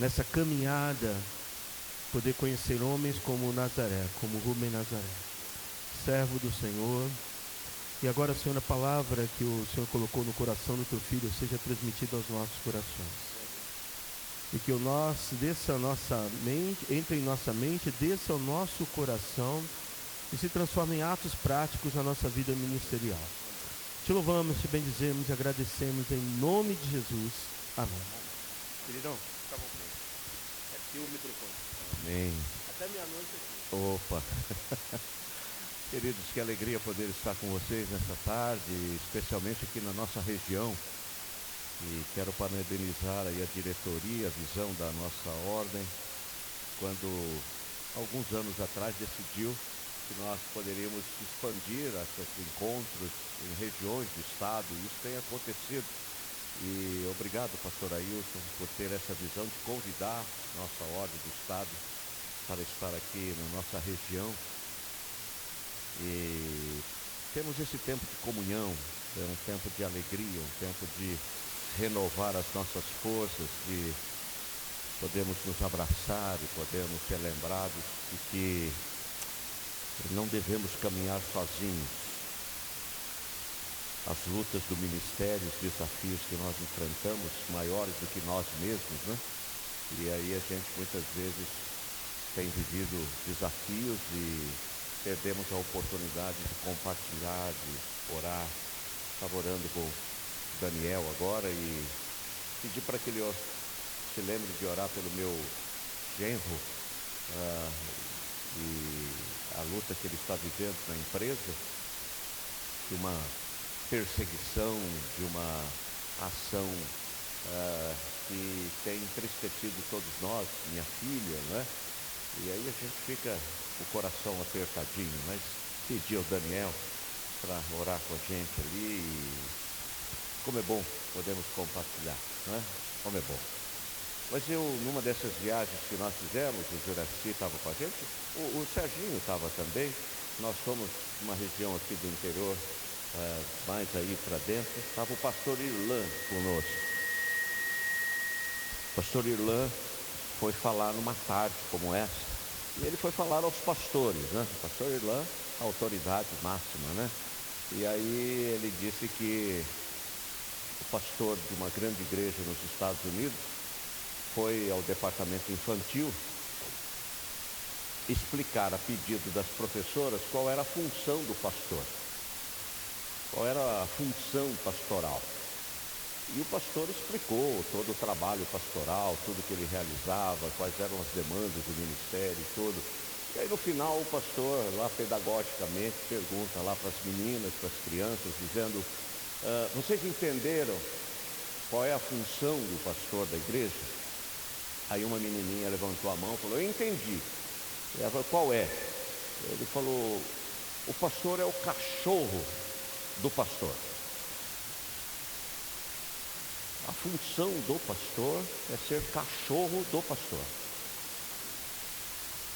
nessa caminhada, poder conhecer homens como Nazaré, como Rubem Nazaré, servo do Senhor. E agora, Senhor, a palavra que o Senhor colocou no coração do teu filho seja transmitida aos nossos corações. E que o nosso, desça a nossa mente, entre em nossa mente, desça ao nosso coração e se transforme em atos práticos na nossa vida ministerial. Te louvamos, te bendizemos e agradecemos em nome de Jesus. Amém. Queridão, tá bom. Aqui o microfone. Amém. Até meia-noite aqui. Opa. Queridos, que alegria poder estar com vocês nessa tarde, especialmente aqui na nossa região. E quero parabenizar aí a diretoria, a visão da nossa ordem, quando alguns anos atrás decidiu que nós poderíamos expandir esses encontros em regiões do estado, e isso tem acontecido. E obrigado, pastor Ailton, por ter essa visão de convidar nossa ordem do estado para estar aqui na nossa região. E temos esse tempo de comunhão, é um tempo de alegria, um tempo de renovar as nossas forças, de podermos nos abraçar e podermos ser lembrados de que não devemos caminhar sozinhos. As lutas do ministério, os desafios que nós enfrentamos, maiores do que nós mesmos, né? E aí a gente muitas vezes tem vivido desafios e perdemos a oportunidade de compartilhar, de orar. Estava orando com Daniel agora e pedi para que ele se lembre de orar pelo meu genro e a luta que ele está vivendo na empresa, de uma perseguição, de uma ação que tem entristecido todos nós, minha filha, né? E aí a gente fica o coração apertadinho, mas pedi ao Daniel para orar com a gente ali. E como é bom podemos compartilhar, né? Como é bom. Mas numa dessas viagens que nós fizemos, o Juraci estava com a gente, o Serginho estava também. Nós fomos numa região aqui do interior, mais aí para dentro, estava o pastor Irlan conosco. O pastor Irlan foi falar numa tarde como essa, e ele foi falar aos pastores, né? O pastor Irlan, a autoridade máxima, né? E aí ele disse que o pastor de uma grande igreja nos Estados Unidos foi ao departamento infantil explicar a pedido das professoras qual era a função do pastor, qual era a função pastoral. E o pastor explicou todo o trabalho pastoral, tudo que ele realizava, quais eram as demandas do ministério e tudo. E aí no final o pastor lá pedagogicamente pergunta lá para as meninas, para as crianças, dizendo: vocês entenderam qual é a função do pastor da igreja? Aí uma menininha levantou a mão e falou: eu entendi. E ela falou: qual é? Ele falou: o pastor é o cachorro do pastor. A função do pastor é ser cachorro do pastor.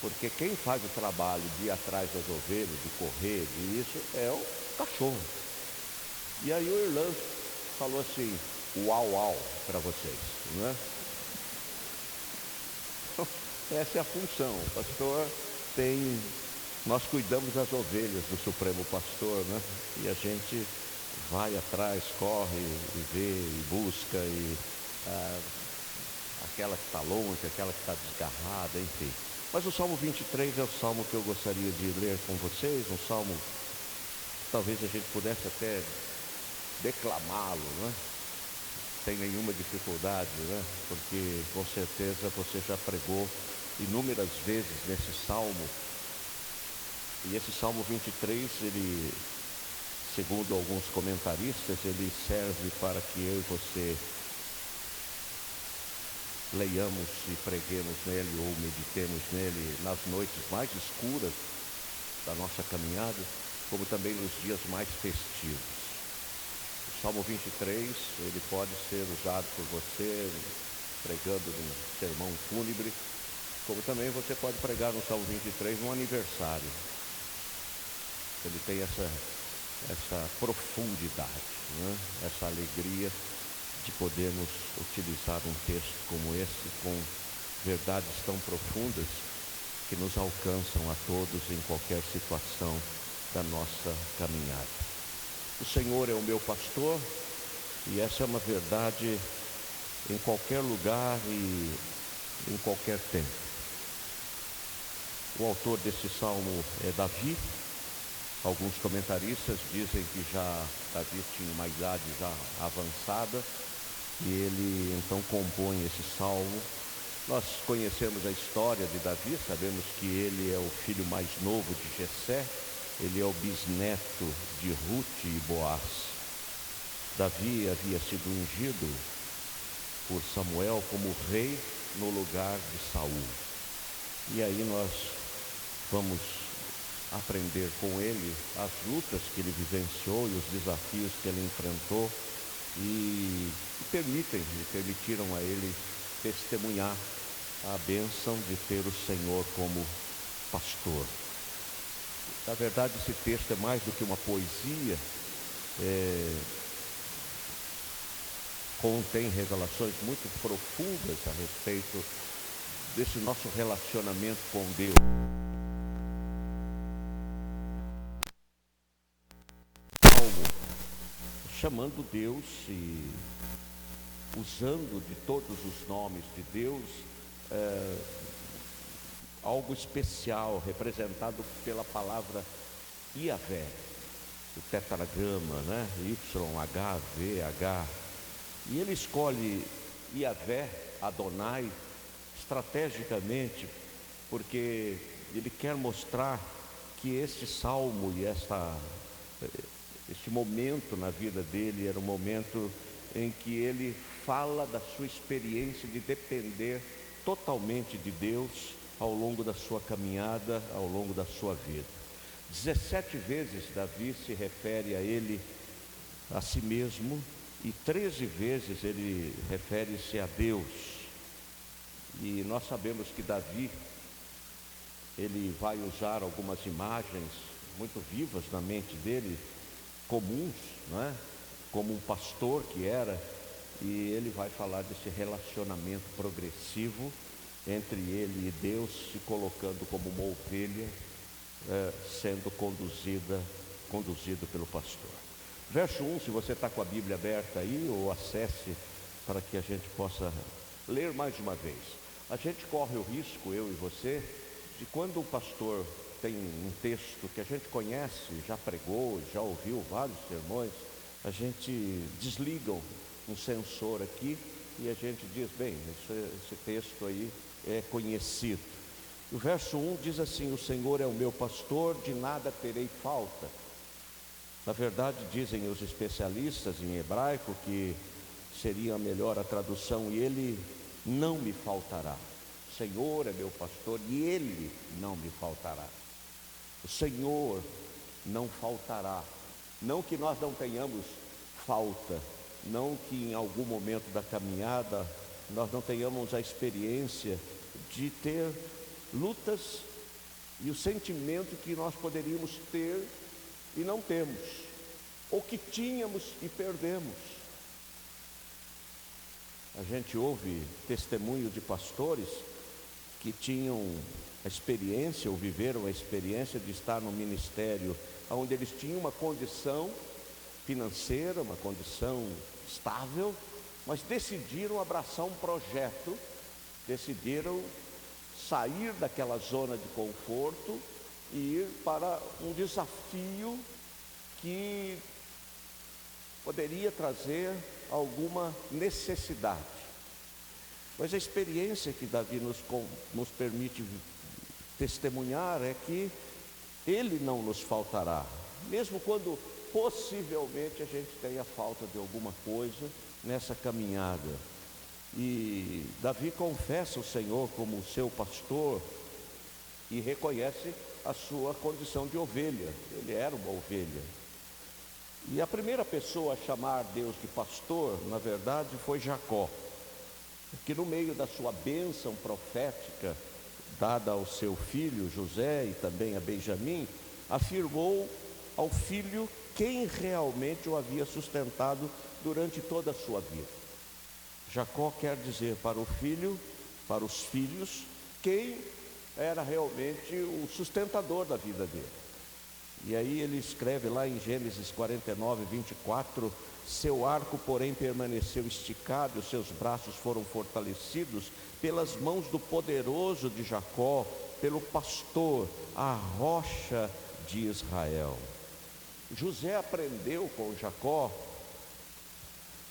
Porque quem faz o trabalho de ir atrás das ovelhas, de correr, de isso, é o cachorro. E aí o Irlan falou assim: uau, uau, para vocês, né? Essa é a função. O pastor tem... Nós cuidamos das ovelhas do Supremo Pastor, né? E a gente vai atrás, corre e vê e busca, e aquela que está longe, aquela que está desgarrada, enfim. Mas o Salmo 23 é o salmo que eu gostaria de ler com vocês, um salmo, talvez a gente pudesse até declamá-lo, né? Sem nenhuma dificuldade, né? Porque com certeza você já pregou inúmeras vezes nesse salmo. E esse Salmo 23, ele, segundo alguns comentaristas, ele serve para que eu e você leiamos e preguemos nele ou meditemos nele nas noites mais escuras da nossa caminhada, como também nos dias mais festivos. O Salmo 23, ele pode ser usado por você pregando num sermão fúnebre, como também você pode pregar no Salmo 23 num aniversário. Ele tem essa profundidade, né? Essa alegria de podermos utilizar um texto como esse com verdades tão profundas que nos alcançam a todos em qualquer situação da nossa caminhada. O Senhor é o meu pastor, e essa é uma verdade em qualquer lugar e em qualquer tempo. O autor desse salmo é Davi. Alguns comentaristas dizem que Davi tinha uma idade já avançada, e ele então compõe esse salmo. Nós conhecemos a história de Davi, sabemos que ele é o filho mais novo de Jessé, ele é o bisneto de Rute e Boaz. Davi havia sido ungido por Samuel como rei no lugar de Saul. E aí nós vamos aprender com ele as lutas que ele vivenciou e os desafios que ele enfrentou, e permitiram a ele testemunhar a bênção de ter o Senhor como pastor. Na verdade, esse texto é mais do que uma poesia, contém revelações muito profundas a respeito desse nosso relacionamento com Deus. Chamando Deus e usando de todos os nomes de Deus, algo especial, representado pela palavra Iavé, o tetragrama, né? YHVH. E ele escolhe Iavé, Adonai, estrategicamente, porque ele quer mostrar que este salmo e este momento na vida dele era um momento em que ele fala da sua experiência de depender totalmente de Deus ao longo da sua caminhada, ao longo da sua vida. 17 vezes Davi se refere a si mesmo, e 13 vezes ele refere-se a Deus. E nós sabemos que Davi, ele vai usar algumas imagens muito vivas na mente dele, comuns, não é? Como um pastor que era, e ele vai falar desse relacionamento progressivo entre ele e Deus, se colocando como uma ovelha, sendo conduzido pelo pastor. Verso 1, se você está com a Bíblia aberta aí, ou acesse para que a gente possa ler mais uma vez. A gente corre o risco, eu e você, de quando o pastor tem um texto que a gente conhece, já pregou, já ouviu vários sermões, a gente desliga um sensor aqui e a gente diz, bem, esse texto aí é conhecido. O verso 1 diz assim: o Senhor é o meu pastor, de nada terei falta. Na verdade, dizem os especialistas em hebraico que seria melhor a tradução, e ele não me faltará. O Senhor é meu pastor e ele não me faltará. O Senhor não faltará. Não que nós não tenhamos falta, não que em algum momento da caminhada nós não tenhamos a experiência de ter lutas e o sentimento que nós poderíamos ter e não temos, ou que tínhamos e perdemos. A gente ouve testemunho de pastores que tinham a experiência, ou viveram a experiência de estar no ministério onde eles tinham uma condição financeira, uma condição estável, mas decidiram abraçar um projeto, decidiram sair daquela zona de conforto e ir para um desafio que poderia trazer alguma necessidade. Mas a experiência que Davi nos permite testemunhar é que ele não nos faltará, mesmo quando possivelmente a gente tenha falta de alguma coisa nessa caminhada. E Davi confessa o Senhor como seu pastor e reconhece a sua condição de ovelha. Ele era uma ovelha. E a primeira pessoa a chamar Deus de pastor, na verdade, foi Jacó, que no meio da sua bênção profética dada ao seu filho José e também a Benjamim, afirmou ao filho quem realmente o havia sustentado durante toda a sua vida. Jacó quer dizer para o filho para os filhos quem era realmente o sustentador da vida dele. E aí ele escreve lá em Gênesis 49, 24: seu arco, porém, permaneceu esticado, e os seus braços foram fortalecidos pelas mãos do poderoso de Jacó, pelo pastor, a rocha de Israel. José aprendeu com Jacó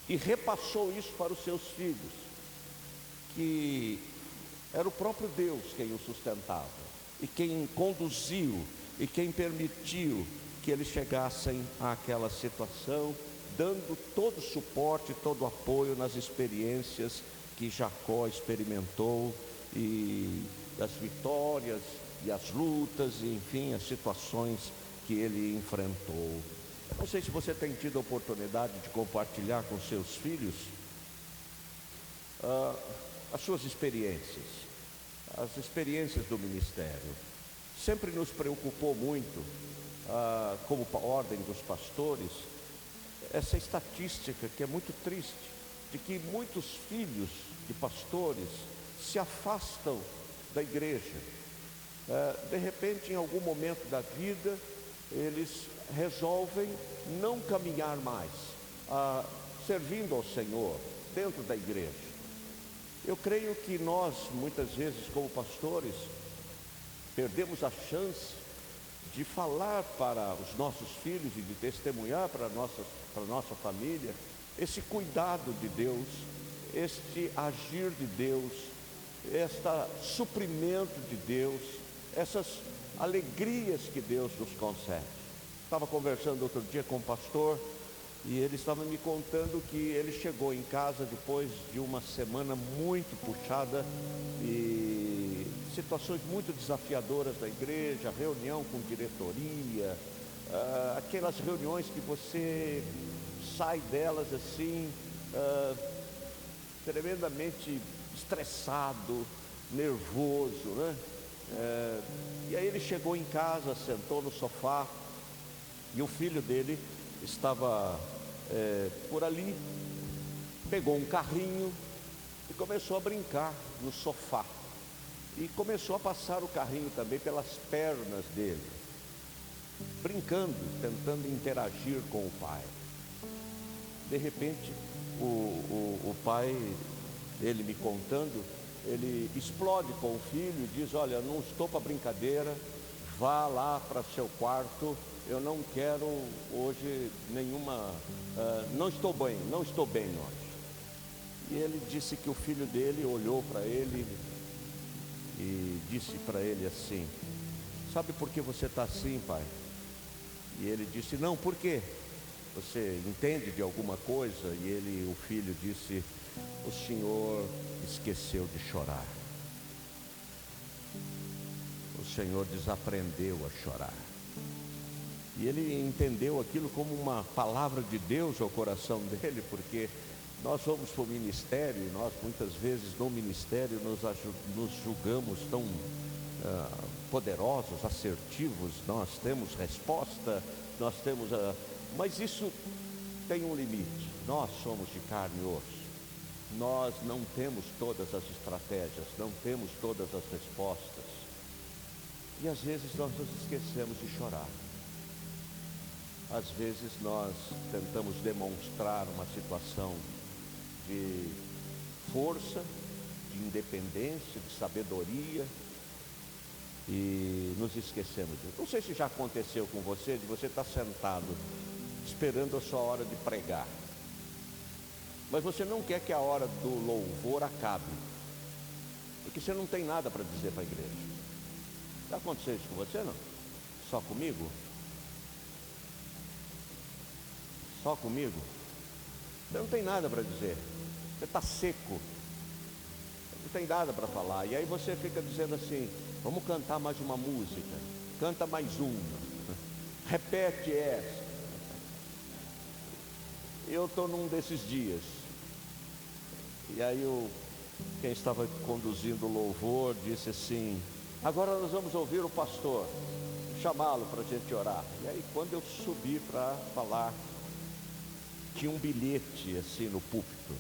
e repassou isso para os seus filhos, que era o próprio Deus quem o sustentava, e quem conduziu, e quem permitiu que eles chegassem àquela situação, dando todo o suporte, todo o apoio nas experiências que Jacó experimentou, e as vitórias, e as lutas, e enfim, as situações que ele enfrentou. Eu não sei se você tem tido a oportunidade de compartilhar com seus filhos as suas experiências, as experiências do ministério. Sempre nos preocupou muito, como ordem dos pastores, essa estatística que é muito triste, de que muitos filhos de pastores se afastam da igreja. De repente, em algum momento da vida, eles resolvem não caminhar mais, servindo ao Senhor dentro da igreja. Eu creio que nós, muitas vezes, como pastores, perdemos a chance de falar para os nossos filhos e de testemunhar para a nossa família esse cuidado de Deus, este agir de Deus, este suprimento de Deus, essas alegrias que Deus nos concede. Estava conversando outro dia com um pastor e ele estava me contando que ele chegou em casa depois de uma semana muito puxada e situações muito desafiadoras da igreja, reunião com diretoria, aquelas reuniões que você sai delas assim, tremendamente estressado, nervoso, né? E aí ele chegou em casa, sentou no sofá e o filho dele estava por ali, pegou um carrinho e começou a brincar no sofá. E começou a passar o carrinho também pelas pernas dele, brincando, tentando interagir com o pai. De repente, o pai, ele me contando, ele explode com o filho e diz: olha, não estou para brincadeira, vá lá para seu quarto, eu não quero hoje nenhuma, não estou bem hoje. E ele disse que o filho dele olhou para ele e disse para ele assim: sabe por que você está assim, pai? E ele disse: não, por quê? Você entende de alguma coisa? E o filho disse: o senhor esqueceu de chorar. O senhor desaprendeu a chorar. E ele entendeu aquilo como uma palavra de Deus ao coração dele, porque nós vamos para o ministério e nós muitas vezes no ministério nos julgamos tão poderosos, assertivos, nós temos resposta, nós temos mas isso tem um limite. Nós somos de carne e osso, nós não temos todas as estratégias, não temos todas as respostas, e às vezes nós nos esquecemos de chorar. Às vezes nós tentamos demonstrar uma situação de força, de independência, de sabedoria, e nos esquecemos disso. Não sei se já aconteceu com você, de você estar sentado esperando a sua hora de pregar, mas você não quer que a hora do louvor acabe, porque você não tem nada para dizer para a igreja. Já aconteceu isso com você, não? Só comigo? Só comigo? Você não tem nada para dizer, você está seco, não tem nada para falar, e aí você fica dizendo assim: vamos cantar mais uma música, canta mais uma, repete essa. Eu estou num desses dias, e aí quem estava conduzindo o louvor disse assim: agora nós vamos ouvir o pastor, chamá-lo para a gente orar. E aí quando eu subi para falar, tinha um bilhete assim no púlpito,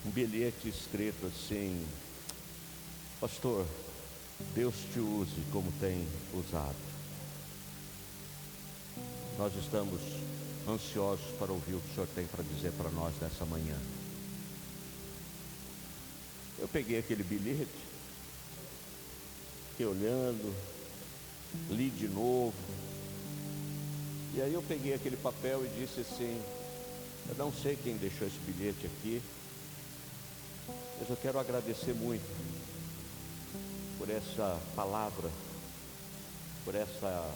um bilhete escrito assim: Pastor, Deus te use como tem usado. Nós estamos ansiosos para ouvir o que o Senhor tem para dizer para nós nessa manhã. Eu peguei aquele bilhete, fiquei olhando, li de novo, e aí eu peguei aquele papel e disse assim: eu não sei quem deixou esse bilhete aqui, mas eu quero agradecer muito por essa palavra, por essa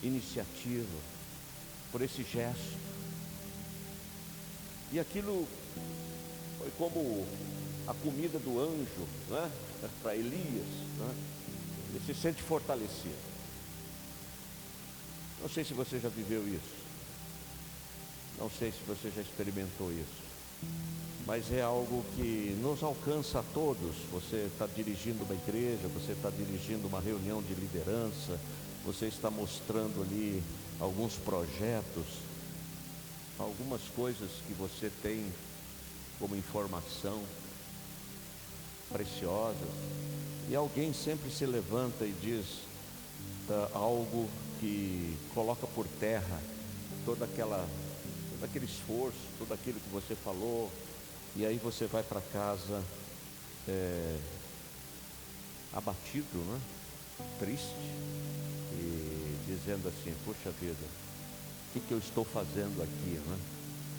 iniciativa, por esse gesto. E aquilo foi como a comida do anjo, né? Para Elias, né? Ele se sente fortalecido. Não sei se você já viveu isso, não sei se você já experimentou isso, mas é algo que nos alcança a todos. Você está dirigindo uma igreja, você está dirigindo uma reunião de liderança, você está mostrando ali alguns projetos, algumas coisas que você tem como informação preciosas, e alguém sempre se levanta e diz algo que coloca por terra todo aquele esforço, tudo aquilo que você falou, e aí você vai para casa abatido, né? Triste, e dizendo assim: puxa vida, o que eu estou fazendo aqui, né?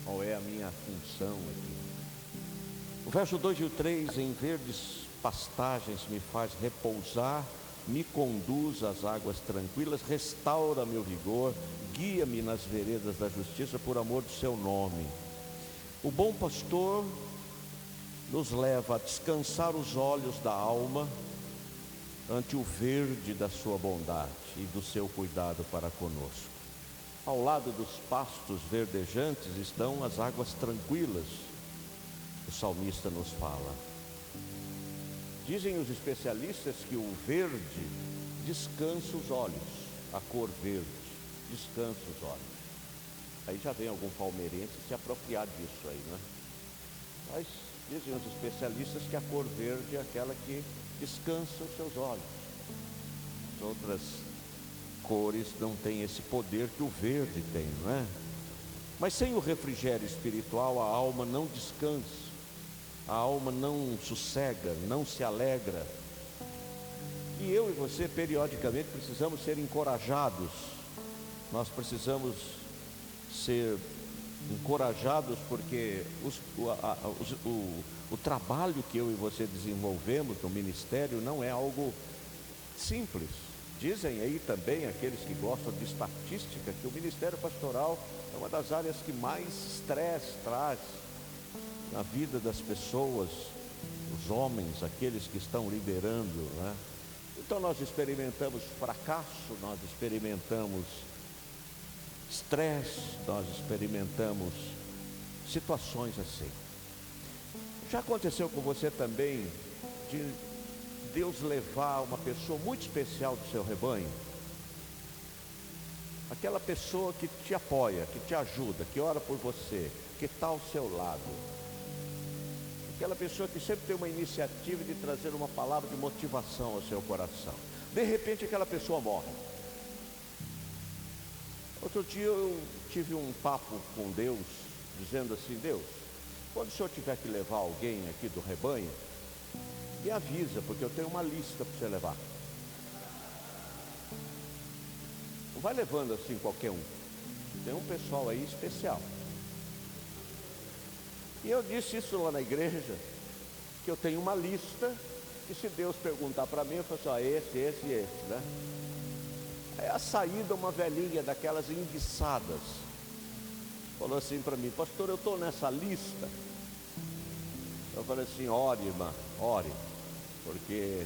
Qual é a minha função aqui? O verso 2 e o 3: em verdes pastagens me faz repousar, me conduz às águas tranquilas, restaura meu vigor, guia-me nas veredas da justiça por amor do seu nome. O bom pastor nos leva a descansar os olhos da alma ante o verde da sua bondade e do seu cuidado para conosco. Ao lado dos pastos verdejantes estão as águas tranquilas. O salmista nos fala. Dizem os especialistas que o verde descansa os olhos, a cor verde descansa os olhos. Aí já vem algum palmeirense se apropriar disso aí, né? Mas dizem os especialistas que a cor verde é aquela que descansa os seus olhos. As outras cores não têm esse poder que o verde tem, não é? Mas sem o refrigério espiritual a alma não descansa, a alma não sossega, não se alegra. E eu e você periodicamente precisamos ser encorajados. Nós precisamos ser encorajados porque o trabalho que eu e você desenvolvemos no ministério não é algo simples. Dizem aí também aqueles que gostam de estatística que o ministério pastoral é uma das áreas que mais estresse traz na vida das pessoas, os homens, aqueles que estão liderando, né? Então nós experimentamos fracasso, nós experimentamos estresse, nós experimentamos situações assim. Já aconteceu com você também de Deus levar uma pessoa muito especial do seu rebanho? Aquela pessoa que te apoia, que te ajuda, que ora por você, que está ao seu lado. Aquela pessoa que sempre tem uma iniciativa de trazer uma palavra de motivação ao seu coração. De repente aquela pessoa morre. Outro dia eu tive um papo com Deus, dizendo assim: Deus, quando o Senhor tiver que levar alguém aqui do rebanho, me avisa, porque eu tenho uma lista para você levar. Não vai levando assim qualquer um. Tem um pessoal aí especial. E eu disse isso lá na igreja, que eu tenho uma lista, que se Deus perguntar para mim, eu falo assim: esse, né? Aí a saída, uma velhinha daquelas enguiçadas falou assim para mim: pastor, eu estou nessa lista. Eu falei assim: ore, irmã, ore, porque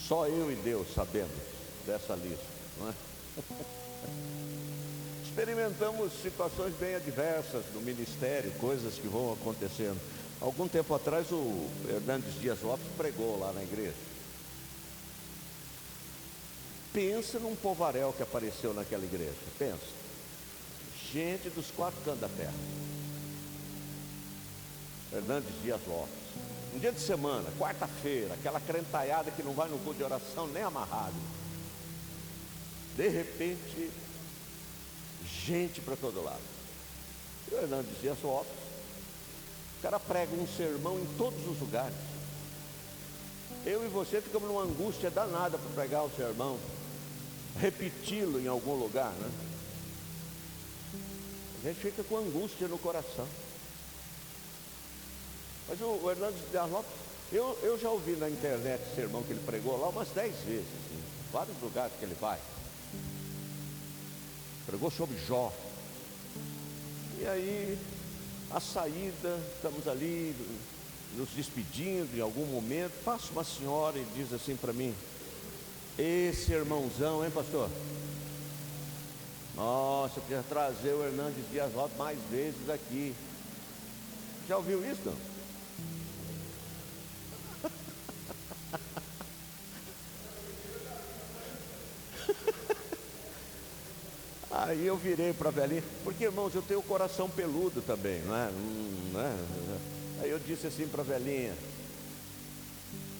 só eu e Deus sabemos dessa lista, não é? Experimentamos situações bem adversas no ministério, coisas que vão acontecendo. Algum tempo atrás o Hernandes Dias Lopes pregou lá na igreja. Pensa num povaréu que apareceu naquela igreja, pensa. Gente dos quatro cantos da terra. Hernandes Dias Lopes. um dia de semana, quarta-feira, aquela crentaiada que não vai no culto de oração nem amarrado. De repente, gente para todo lado. E o Hernandes Dias Lopes, o cara prega um sermão em todos os lugares. Eu e você ficamos numa angústia danada para pregar o sermão, repeti-lo em algum lugar, né? A gente fica com angústia no coração. Mas o Hernandes Dias Lopes, eu já ouvi na internet o sermão que ele pregou lá umas 10 vezes, assim, vários lugares que ele vai. Pregou sobre Jó. E aí, a saída, estamos ali nos despedindo em algum momento, passa uma senhora e diz assim para mim: esse irmãozão, hein, pastor? Nossa, eu queria trazer o Hernandes Dias Lopes mais vezes aqui. Já ouviu isso, não? Aí eu virei para a velhinha, porque, irmãos, eu tenho o coração peludo também, não é? Aí eu disse assim para a velhinha: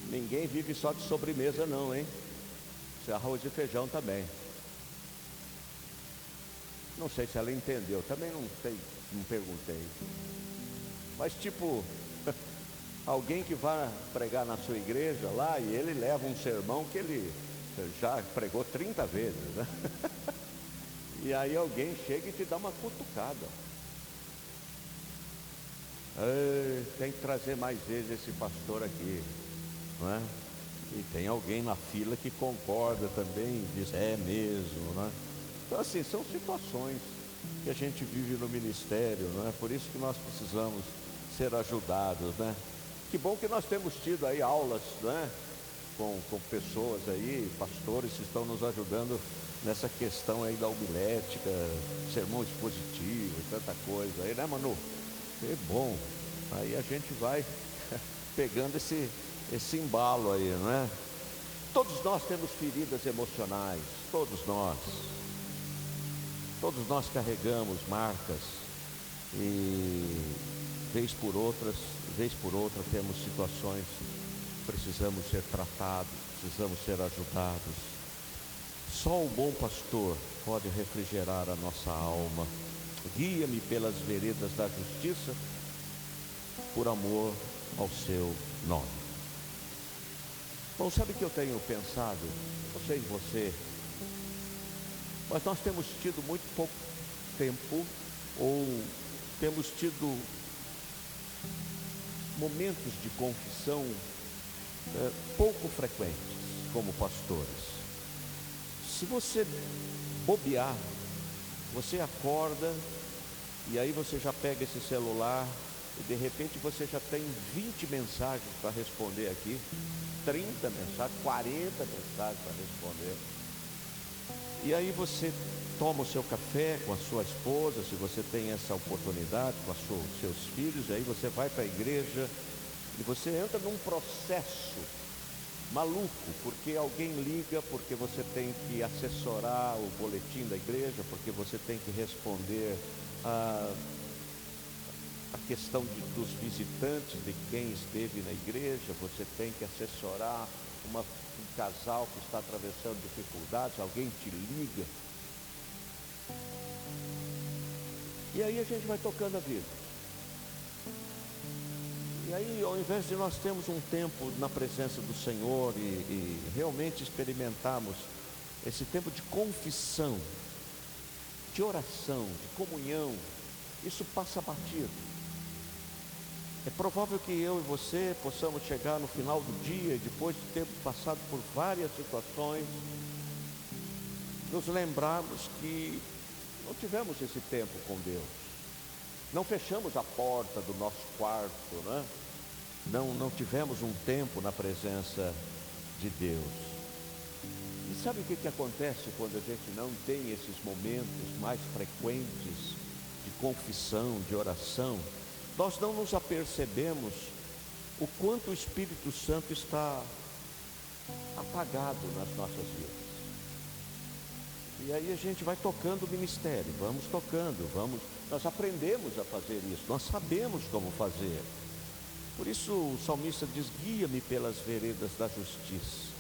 ninguém vive só de sobremesa não, hein? Isso é arroz e feijão também. Não sei se ela entendeu, também não sei, não perguntei. Mas tipo, alguém que vai pregar na sua igreja lá e ele leva um sermão que ele já pregou 30 vezes, né? E aí alguém chega e te dá uma cutucada. Tem que trazer mais vezes esse pastor aqui, não é? E tem alguém na fila que concorda também, diz, é mesmo, né? Então assim, são situações que a gente vive no ministério, não é? Por isso que nós precisamos ser ajudados, né? Que bom que nós temos tido aí aulas, né? Com pessoas aí, pastores que estão nos ajudando nessa questão aí da homilética, sermão expositivo e tanta coisa aí, né, Manu? É bom. Aí a gente vai pegando esse embalo aí, não é? Todos nós temos feridas emocionais, todos nós carregamos marcas e vez por outra temos situações que precisamos ser tratados, precisamos ser ajudados. Só o bom pastor pode refrigerar a nossa alma. Guia-me pelas veredas da justiça, por amor ao seu nome. Bom, sabe o que eu tenho pensado? Não sei você, mas nós temos tido muito pouco tempo, ou temos tido momentos de confissão pouco frequentes como pastores. Se você bobear, você acorda e aí você já pega esse celular e de repente você já tem 20 mensagens para responder aqui, 30 mensagens, 40 mensagens para responder. E aí você toma o seu café com a sua esposa, se você tem essa oportunidade, com os seus filhos, e aí você vai para a igreja e você entra num processo maluco, porque alguém liga, porque você tem que assessorar o boletim da igreja, porque você tem que responder a questão dos visitantes, de quem esteve na igreja, você tem que assessorar um casal que está atravessando dificuldades, alguém te liga. E aí a gente vai tocando a vida. E aí, ao invés de nós termos um tempo na presença do Senhor e realmente experimentarmos esse tempo de confissão, de oração, de comunhão, isso passa batido. É provável que eu e você possamos chegar no final do dia, depois de ter passado por várias situações, nos lembrarmos que não tivemos esse tempo com Deus. Não fechamos a porta do nosso quarto, né? Não tivemos um tempo na presença de Deus. E sabe o que acontece quando a gente não tem esses momentos mais frequentes de confissão, de oração? Nós não nos apercebemos o quanto o Espírito Santo está apagado nas nossas vidas. E aí a gente vai tocando o ministério, vamos tocando, nós aprendemos a fazer isso, nós sabemos como fazer. Por isso o salmista diz: guia-me pelas veredas da justiça.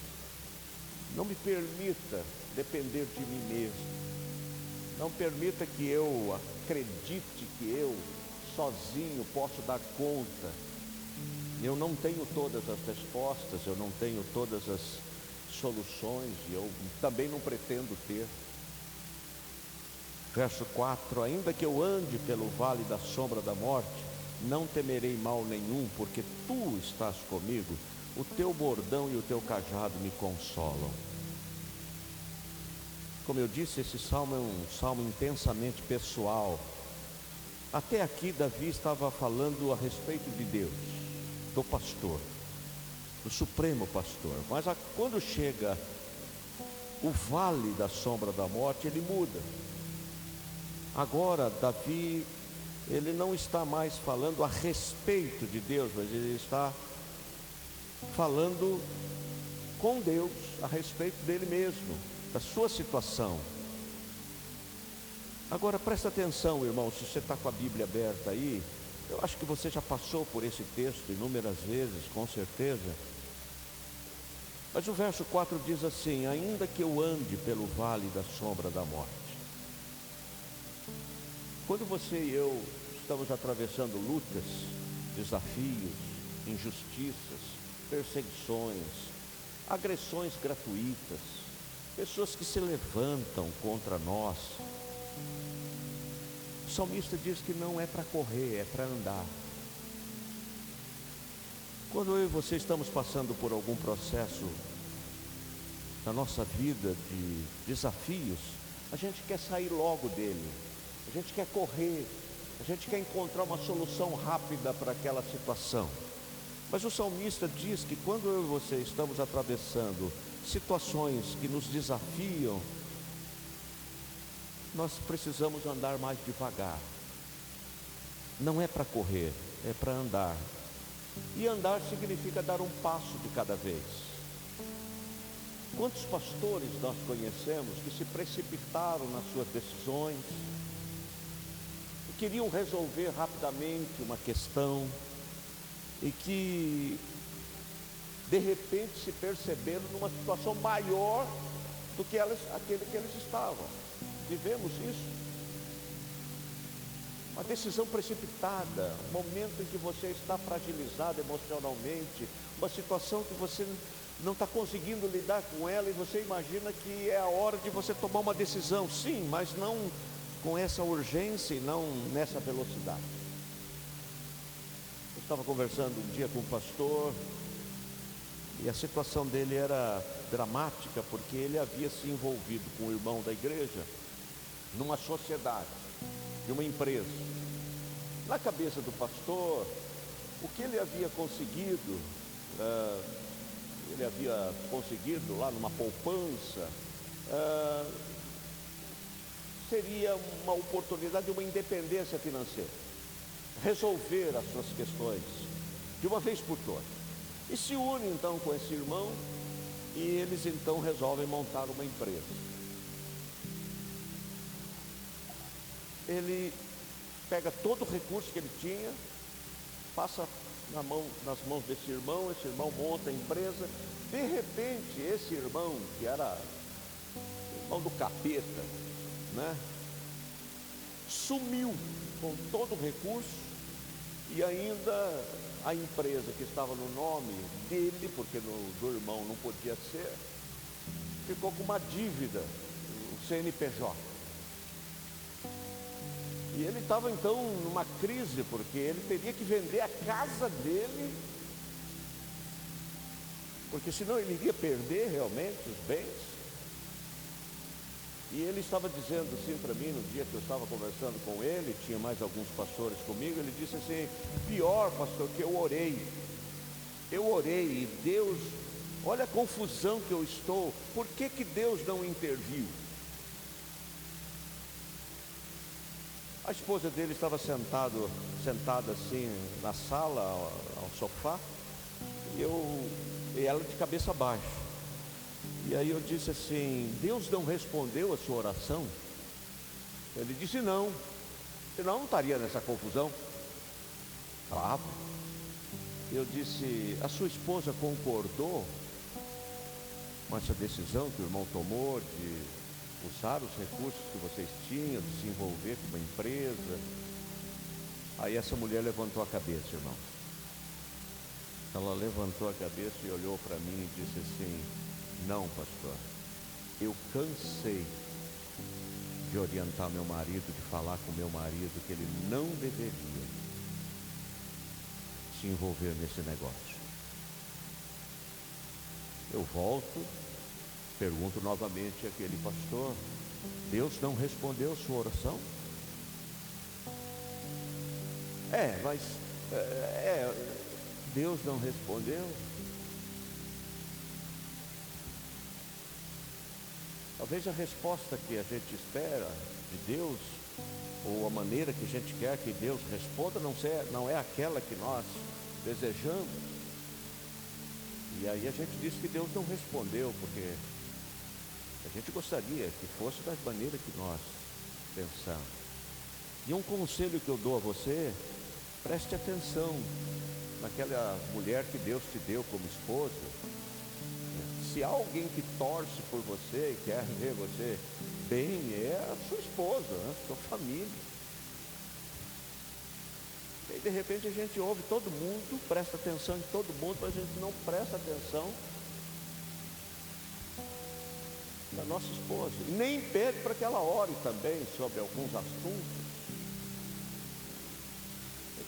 Não me permita depender de mim mesmo. Não permita que eu acredite que eu sozinho posso dar conta. Eu não tenho todas as respostas, eu não tenho todas as soluções, e eu também não pretendo ter. Verso 4: ainda que eu ande pelo vale da sombra da morte, não temerei mal nenhum, porque tu estás comigo, o teu bordão e o teu cajado me consolam. Como eu disse, esse salmo é um salmo intensamente pessoal. Até aqui Davi estava falando a respeito de Deus, do pastor, do supremo pastor. Mas quando chega o vale da sombra da morte, ele muda. Agora Davi, ele não está mais falando a respeito de Deus, mas ele está falando com Deus a respeito dele mesmo, da sua situação. Agora presta atenção, irmão, se você está com a Bíblia aberta aí, eu acho que você já passou por esse texto inúmeras vezes, com certeza. Mas o verso 4 diz assim: ainda que eu ande pelo vale da sombra da morte. Quando você e eu estamos atravessando lutas, desafios, injustiças, perseguições, agressões gratuitas, pessoas que se levantam contra nós, o salmista diz que não é para correr, é para andar. Quando eu e você estamos passando por algum processo na nossa vida de desafios, a gente quer sair logo dele, a gente quer correr, a gente quer encontrar uma solução rápida para aquela situação. Mas o salmista diz que quando eu e você estamos atravessando situações que nos desafiam, nós precisamos andar mais devagar. Não é para correr, é para andar. E andar significa dar um passo de cada vez. Quantos pastores nós conhecemos que se precipitaram nas suas decisões, que queriam resolver rapidamente uma questão, e que de repente se perceberam numa situação maior do que aquele que eles estavam. Vivemos isso. Uma decisão precipitada, um momento em que você está fragilizado emocionalmente, uma situação que você não está conseguindo lidar com ela, e você imagina que é a hora de você tomar uma decisão. Sim, mas não com essa urgência e não nessa velocidade. Eu estava conversando um dia com um pastor, e a situação dele era dramática, porque ele havia se envolvido com o irmão da igreja numa sociedade, de uma empresa. Na cabeça do pastor, o que ele havia conseguido, lá numa poupança, seria uma oportunidade de uma independência financeira, resolver as suas questões de uma vez por todas. E se une então com esse irmão, e eles então resolvem montar uma empresa. Ele pega todo o recurso que ele tinha, passa nas mãos desse irmão, esse irmão monta a empresa. De repente, esse irmão, que era irmão do capeta, né, sumiu com todo o recurso, e ainda a empresa que estava no nome dele, porque do irmão não podia ser, ficou com uma dívida, o CNPJ. E ele estava então numa crise, porque ele teria que vender a casa dele, porque senão ele iria perder realmente os bens. E ele estava dizendo assim para mim, no dia que eu estava conversando com ele, tinha mais alguns pastores comigo, ele disse assim: pior, pastor, que eu orei e Deus, olha a confusão que eu estou, por que Deus não interviu? A esposa dele estava sentada assim na sala, ao sofá, e ela de cabeça baixa. E aí eu disse assim: Deus não respondeu a sua oração? Ele disse: não, senão não estaria nessa confusão. Claro. eu disse: a sua esposa concordou com essa decisão que o irmão tomou de usar os recursos que vocês tinham, de se envolver com uma empresa? Aí essa mulher levantou a cabeça, irmão. Ela levantou a cabeça e olhou para mim e disse assim: não, pastor, eu cansei de orientar meu marido, de falar com meu marido que ele não deveria se envolver nesse negócio. Eu volto, pergunto novamente àquele pastor: Deus não respondeu sua oração? Mas Deus não respondeu. Talvez a resposta que a gente espera de Deus, ou a maneira que a gente quer que Deus responda, não é aquela que nós desejamos. E aí a gente diz que Deus não respondeu, porque a gente gostaria que fosse da maneira que nós pensamos. E um conselho que eu dou a você: preste atenção naquela mulher que Deus te deu como esposa. Se há alguém que torce por você e quer ver você bem, é a sua esposa, a sua família. E aí, de repente, a gente ouve todo mundo, presta atenção em todo mundo, mas a gente não presta atenção na nossa esposa. E nem pede para que ela ore também sobre alguns assuntos.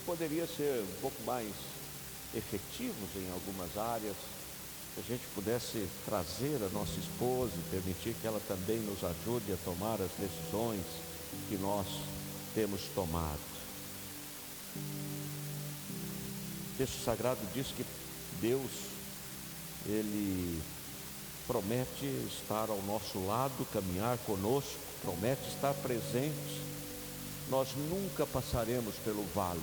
Poderia ser um pouco mais efetivos em algumas áreas, se a gente pudesse trazer a nossa esposa e permitir que ela também nos ajude a tomar as decisões que nós temos tomado. O texto sagrado diz que Deus, Ele promete estar ao nosso lado, caminhar conosco, promete estar presente. Nós nunca passaremos pelo vale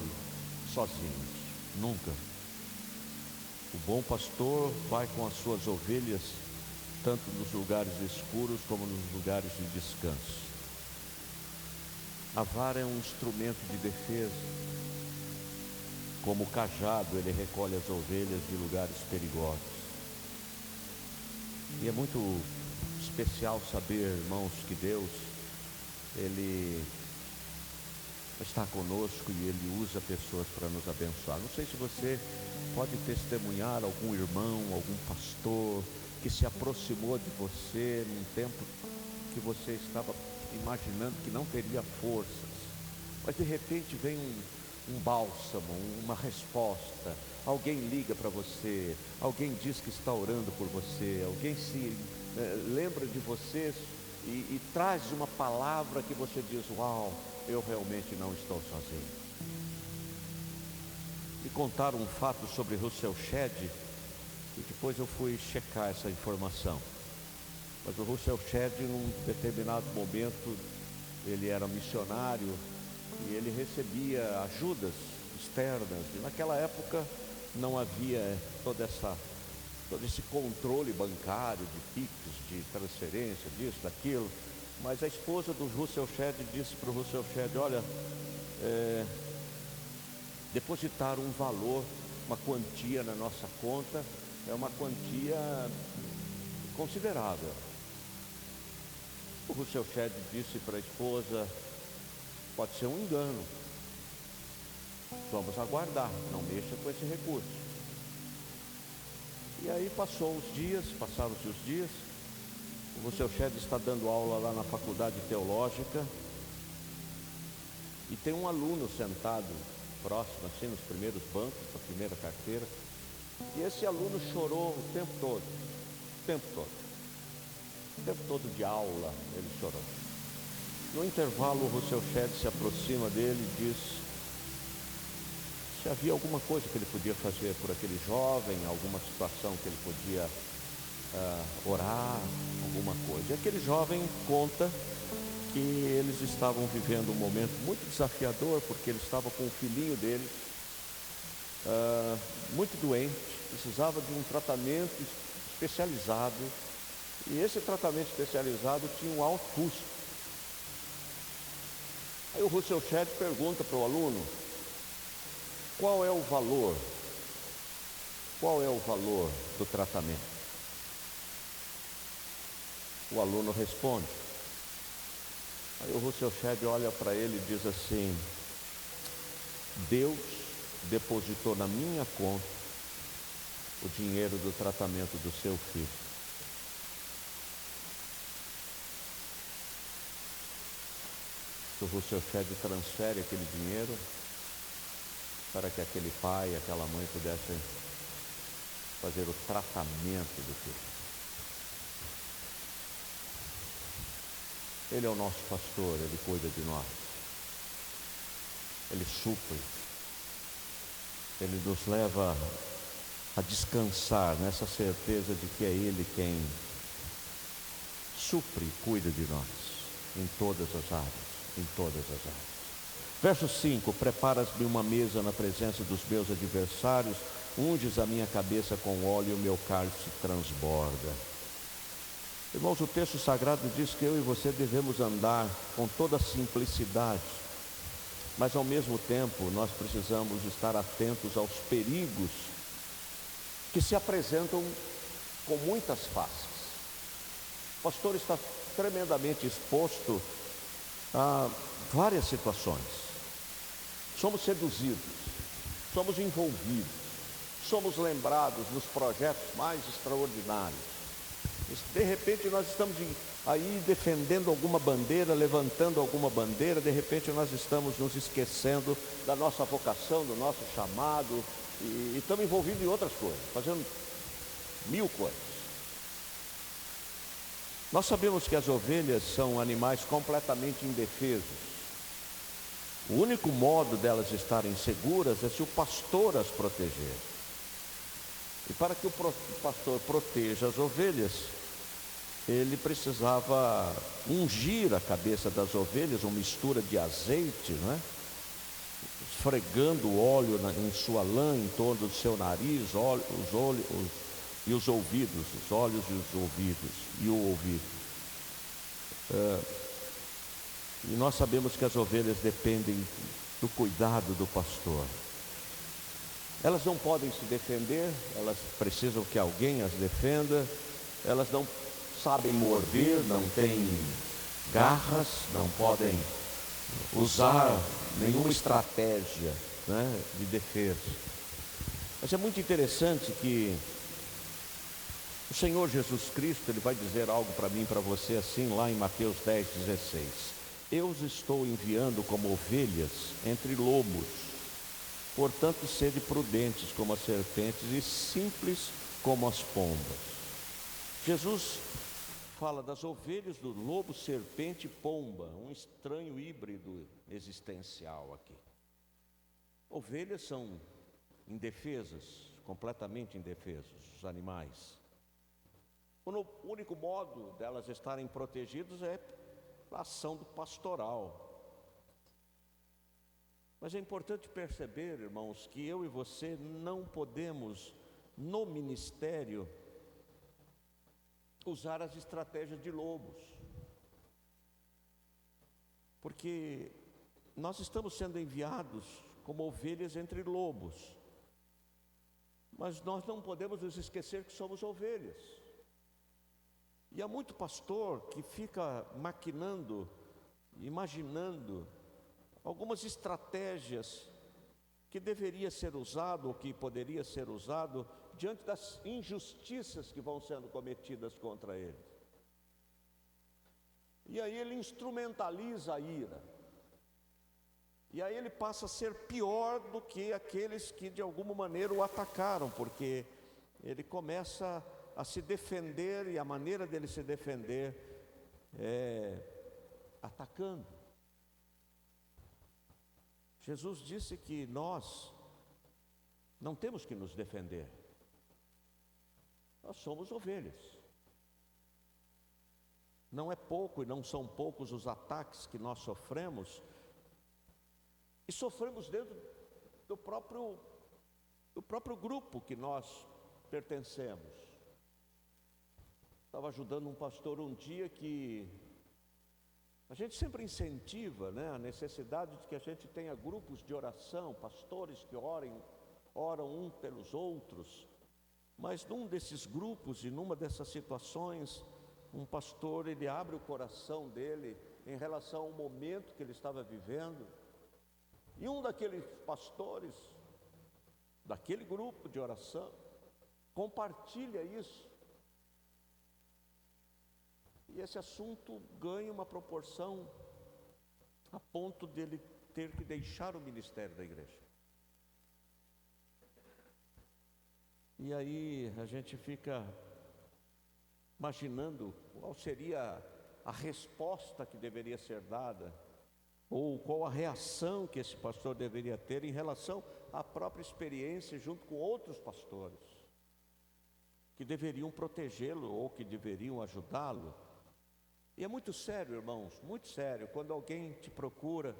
sozinhos, nunca. O bom pastor vai com as suas ovelhas, tanto nos lugares escuros como nos lugares de descanso. A vara é um instrumento de defesa. Como o cajado, ele recolhe as ovelhas de lugares perigosos. E é muito especial saber, irmãos, que Deus, Ele está conosco e Ele usa pessoas para nos abençoar. Não sei se você pode testemunhar algum irmão, algum pastor que se aproximou de você num tempo que você estava imaginando que não teria forças, mas de repente vem um bálsamo, uma resposta. Alguém liga para você, alguém diz que está orando por você, alguém se lembra de você e traz uma palavra que você diz: uau, eu realmente não estou sozinho. Me contaram um fato sobre Russell Shedd e depois eu fui checar essa informação. Mas o Russell Shedd, num determinado momento, ele era missionário e ele recebia ajudas externas. E naquela época não havia todo esse controle bancário de PIX, de transferência, disso, daquilo. Mas a esposa do Russell Shedd disse para o Russell Shedd: olha, depositar um valor, uma quantia na nossa conta, é uma quantia considerável. O Russell Shedd disse para a esposa: pode ser um engano, vamos aguardar, não mexa com esse recurso. E aí passaram-se os dias, o Russell Shedd está dando aula lá na faculdade teológica, e tem um aluno sentado próximo, assim, nos primeiros bancos, na primeira carteira, e esse aluno chorou o tempo todo de aula, ele chorou. No intervalo, o Russell Shedd se aproxima dele e diz se havia alguma coisa que ele podia fazer por aquele jovem, alguma situação que ele podia orar, alguma coisa. E aquele jovem conta que eles estavam vivendo um momento muito desafiador, porque ele estava com o filhinho dele muito doente, precisava de um tratamento especializado, e esse tratamento especializado tinha um alto custo. Aí o Russell Shedd pergunta para o aluno: qual é o valor qual é o valor do tratamento? O aluno responde. Aí o Russell Shedd olha para ele e diz assim: Deus depositou na minha conta o dinheiro do tratamento do seu filho. O Russell Shedd transfere aquele dinheiro para que aquele pai, aquela mãe pudessem fazer o tratamento do filho. Ele é o nosso pastor, ele cuida de nós. Ele supre. Ele nos leva a descansar nessa certeza de que é Ele quem supre e cuida de nós em todas as áreas, em todas as áreas. Verso 5: Preparas-me uma mesa na presença dos meus adversários, unges a minha cabeça com óleo e o meu cálice transborda. Irmãos, o texto sagrado diz que eu e você devemos andar com toda simplicidade, mas ao mesmo tempo nós precisamos estar atentos aos perigos que se apresentam com muitas faces. O pastor está tremendamente exposto a várias situações. Somos seduzidos, somos envolvidos, somos lembrados nos projetos mais extraordinários. De repente nós estamos aí defendendo alguma bandeira, levantando alguma bandeira, de repente nós estamos nos esquecendo da nossa vocação, do nosso chamado, e estamos envolvidos em outras coisas, fazendo mil coisas. Nós sabemos que as ovelhas são animais completamente indefesos. O único modo delas estarem seguras é se o pastor as proteger. E para que o pastor proteja as ovelhas, ele precisava ungir a cabeça das ovelhas, uma mistura de azeite, esfregando óleo em sua lã, em torno do seu nariz, os olhos e os ouvidos, os olhos e os ouvidos, e o ouvido. E nós sabemos que as ovelhas dependem do cuidado do pastor. Elas não podem se defender, elas precisam que alguém as defenda, elas não sabem morder, não têm garras, não podem usar nenhuma estratégia de defesa. Mas é muito interessante que o Senhor Jesus Cristo, Ele vai dizer algo para mim e para você assim, lá em Mateus 10:16. Eu os estou enviando como ovelhas entre lobos, portanto sede prudentes como as serpentes e simples como as pombas. Jesus fala das ovelhas, do lobo, serpente e pomba, um estranho híbrido existencial aqui. Ovelhas são indefesas, completamente indefesos, os animais. O único modo delas estarem protegidas é a ação do pastoral. Mas é importante perceber, irmãos, que eu e você não podemos, no ministério, usar as estratégias de lobos, porque nós estamos sendo enviados como ovelhas entre lobos, mas nós não podemos nos esquecer que somos ovelhas. E há muito pastor que fica maquinando, imaginando algumas estratégias que deveria ser usado ou que poderia ser usado diante das injustiças que vão sendo cometidas contra ele. E aí ele instrumentaliza a ira. E aí ele passa a ser pior do que aqueles que de alguma maneira o atacaram, porque ele começa a se defender, e a maneira dele se defender é atacando. Jesus disse que nós não temos que nos defender. Nós somos ovelhas. Não é pouco e não são poucos os ataques que nós sofremos, e sofremos dentro do próprio grupo que nós pertencemos. Estava ajudando um pastor um dia que a gente sempre incentiva, a necessidade de que a gente tenha grupos de oração, pastores que oram uns pelos outros. Mas num desses grupos e numa dessas situações, um pastor, ele abre o coração dele em relação ao momento que ele estava vivendo. E um daqueles pastores, daquele grupo de oração, compartilha isso. E esse assunto ganha uma proporção a ponto dele ter que deixar o ministério da igreja. E aí a gente fica imaginando qual seria a resposta que deveria ser dada, ou qual a reação que esse pastor deveria ter em relação à própria experiência junto com outros pastores que deveriam protegê-lo ou que deveriam ajudá-lo. E é muito sério, irmãos, muito sério, quando alguém te procura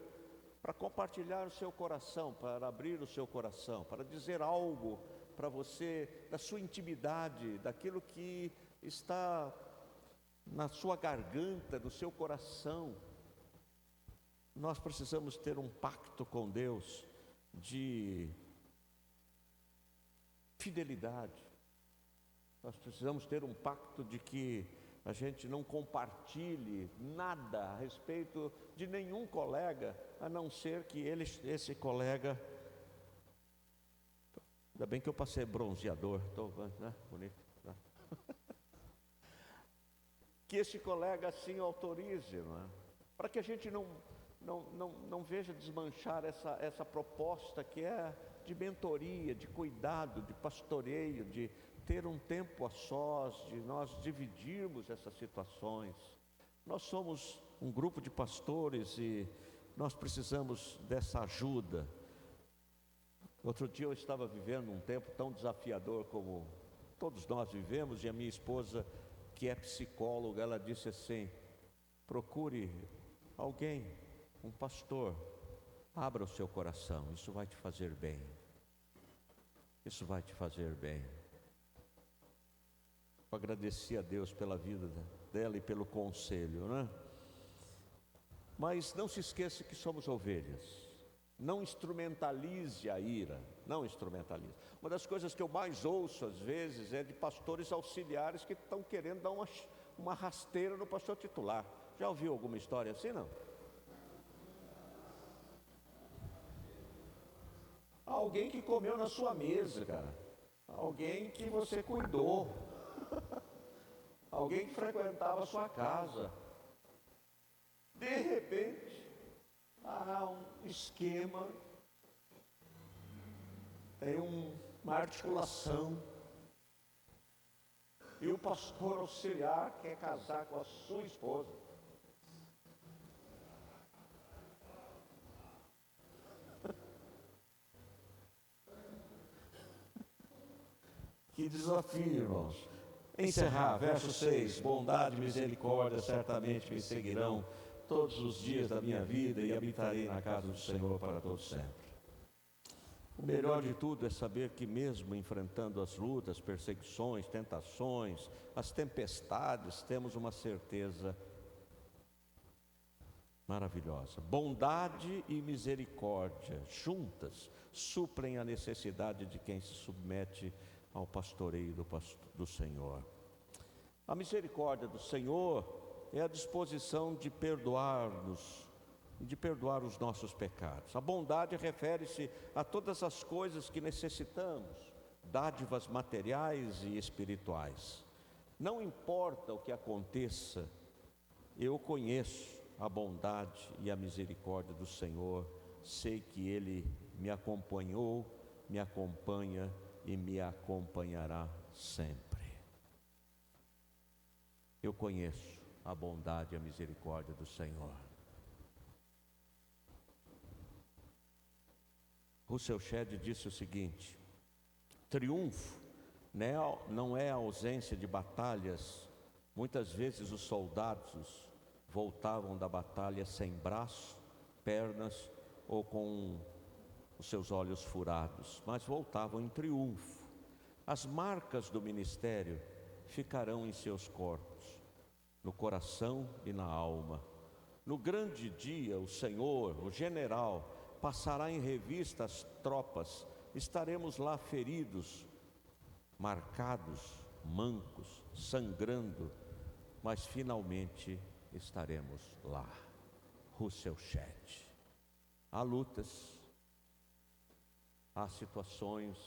para compartilhar o seu coração, para abrir o seu coração, para dizer algo para você da sua intimidade, daquilo que está na sua garganta, no seu coração. Nós precisamos ter um pacto com Deus de fidelidade. Nós precisamos ter um pacto de que a gente não compartilhe nada a respeito de nenhum colega, a não ser que esse colega... Ainda bem que eu passei bronzeador, estou, né? Bonito, né? Que esse colega assim autorize, não é? Para que a gente não veja desmanchar essa proposta que é de mentoria, de cuidado, de pastoreio, de ter um tempo a sós, de nós dividirmos essas situações. Nós somos um grupo de pastores e nós precisamos dessa ajuda. Outro dia eu estava vivendo um tempo tão desafiador como todos nós vivemos, e a minha esposa, que é psicóloga, ela disse assim: procure alguém, um pastor, abra o seu coração, isso vai te fazer bem. Isso vai te fazer bem. Eu agradeci a Deus pela vida dela e pelo conselho, né? Mas não se esqueça que somos ovelhas. Não instrumentalize a ira, não instrumentalize. Uma das coisas que eu mais ouço às vezes é de pastores auxiliares que estão querendo dar uma rasteira no pastor titular. Já ouviu alguma história assim, não? Alguém que comeu na sua mesa, cara. Alguém que você cuidou. Alguém que frequentava a sua casa. De repente, há um esquema, tem uma articulação, e o pastor auxiliar quer casar com a sua esposa. Que desafio, irmãos. Encerrar, verso 6: bondade e misericórdia certamente me seguirão todos os dias da minha vida, e habitarei na casa do Senhor para todo sempre. O melhor de tudo é saber que mesmo enfrentando as lutas, perseguições, tentações, as tempestades, temos uma certeza maravilhosa. Bondade e misericórdia juntas suprem a necessidade de quem se submete ao pastoreio do Senhor. A misericórdia do Senhor é a disposição de perdoar-nos, de perdoar os nossos pecados. A bondade refere-se a todas as coisas que necessitamos, dádivas materiais e espirituais. Não importa o que aconteça, eu conheço a bondade e a misericórdia do Senhor, sei que Ele me acompanhou, me acompanha e me acompanhará sempre. Eu conheço a bondade e a misericórdia do Senhor. Russell Shedd disse o seguinte: triunfo não é a ausência de batalhas. Muitas vezes os soldados voltavam da batalha sem braço, pernas ou com os seus olhos furados, mas voltavam em triunfo. As marcas do ministério ficarão em seus corpos, no coração e na alma. No grande dia, o Senhor, o general, passará em revista as tropas. Estaremos lá feridos, marcados, mancos, sangrando, mas finalmente estaremos lá. Russell Shedd. Há lutas, há situações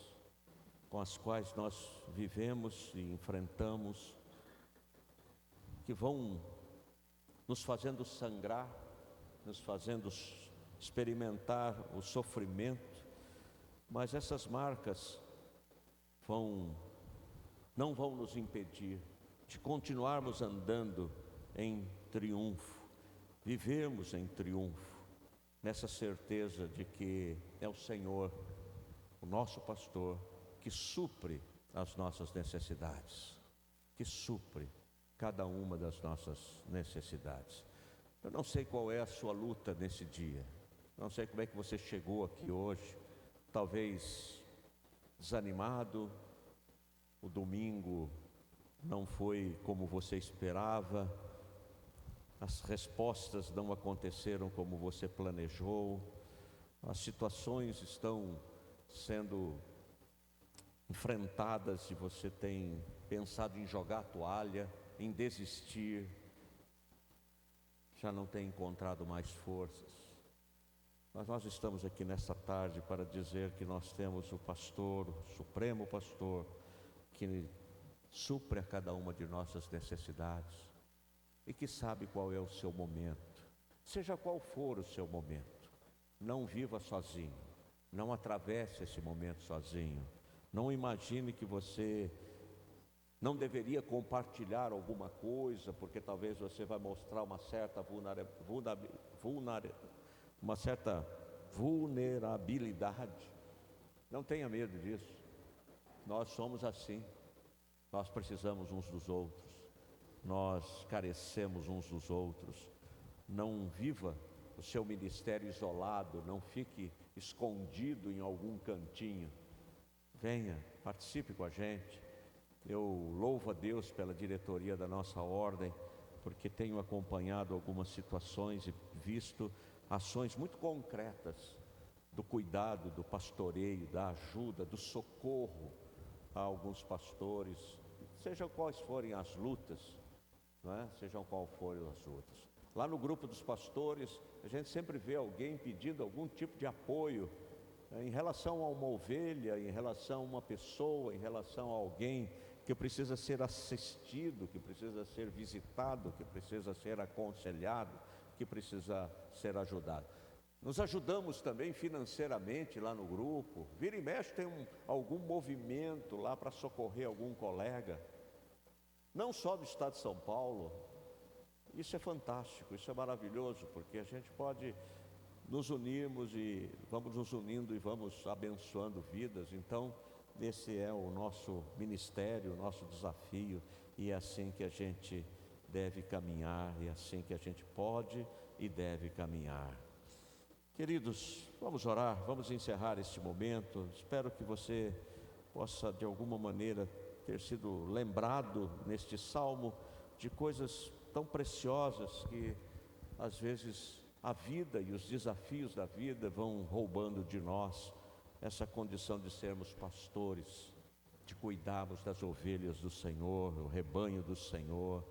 com as quais nós vivemos e enfrentamos, que vão nos fazendo sangrar, nos fazendo experimentar o sofrimento, mas essas marcas não vão nos impedir de continuarmos andando em triunfo, vivermos em triunfo, nessa certeza de que é o Senhor, o nosso pastor, que supre as nossas necessidades, que supre cada uma das nossas necessidades. Eu não sei qual é a sua luta nesse dia, não sei como é que você chegou aqui hoje, talvez desanimado, o domingo não foi como você esperava, as respostas não aconteceram como você planejou, as situações estão sendo enfrentadas e você tem pensado em jogar a toalha, em desistir, já não tem encontrado mais forças. Mas nós estamos aqui nesta tarde para dizer que nós temos o pastor, o supremo pastor, que supre a cada uma de nossas necessidades e que sabe qual é o seu momento, seja qual for o seu momento. Não viva sozinho, não atravesse esse momento sozinho, não imagine que você não deveria compartilhar alguma coisa, porque talvez você vai mostrar uma certa vulnerabilidade. Não tenha medo disso, nós somos assim, nós precisamos uns dos outros, nós carecemos uns dos outros. Não viva o seu ministério isolado, não fique escondido em algum cantinho. Venha, participe com a gente. Eu louvo a Deus pela diretoria da nossa ordem, porque tenho acompanhado algumas situações e visto ações muito concretas do cuidado, do pastoreio, da ajuda, do socorro a alguns pastores, sejam quais forem as lutas, não é? Sejam quais forem as lutas. Lá no grupo dos pastores, a gente sempre vê alguém pedindo algum tipo de apoio em relação a uma ovelha, em relação a uma pessoa, em relação a alguém que precisa ser assistido, que precisa ser visitado, que precisa ser aconselhado, que precisa ser ajudado. Nos ajudamos também financeiramente lá no grupo. Vira e mexe tem algum movimento lá para socorrer algum colega, não só do estado de São Paulo. Isso é fantástico, isso é maravilhoso, porque a gente pode nos unirmos e vamos nos unindo e vamos abençoando vidas. Então, esse é o nosso ministério, o nosso desafio, e é assim que a gente deve caminhar, é assim que a gente pode e deve caminhar. Queridos, vamos orar, vamos encerrar este momento. Espero que você possa de alguma maneira ter sido lembrado neste salmo de coisas tão preciosas que às vezes a vida e os desafios da vida vão roubando de nós essa condição de sermos pastores, de cuidarmos das ovelhas do Senhor, o rebanho do Senhor,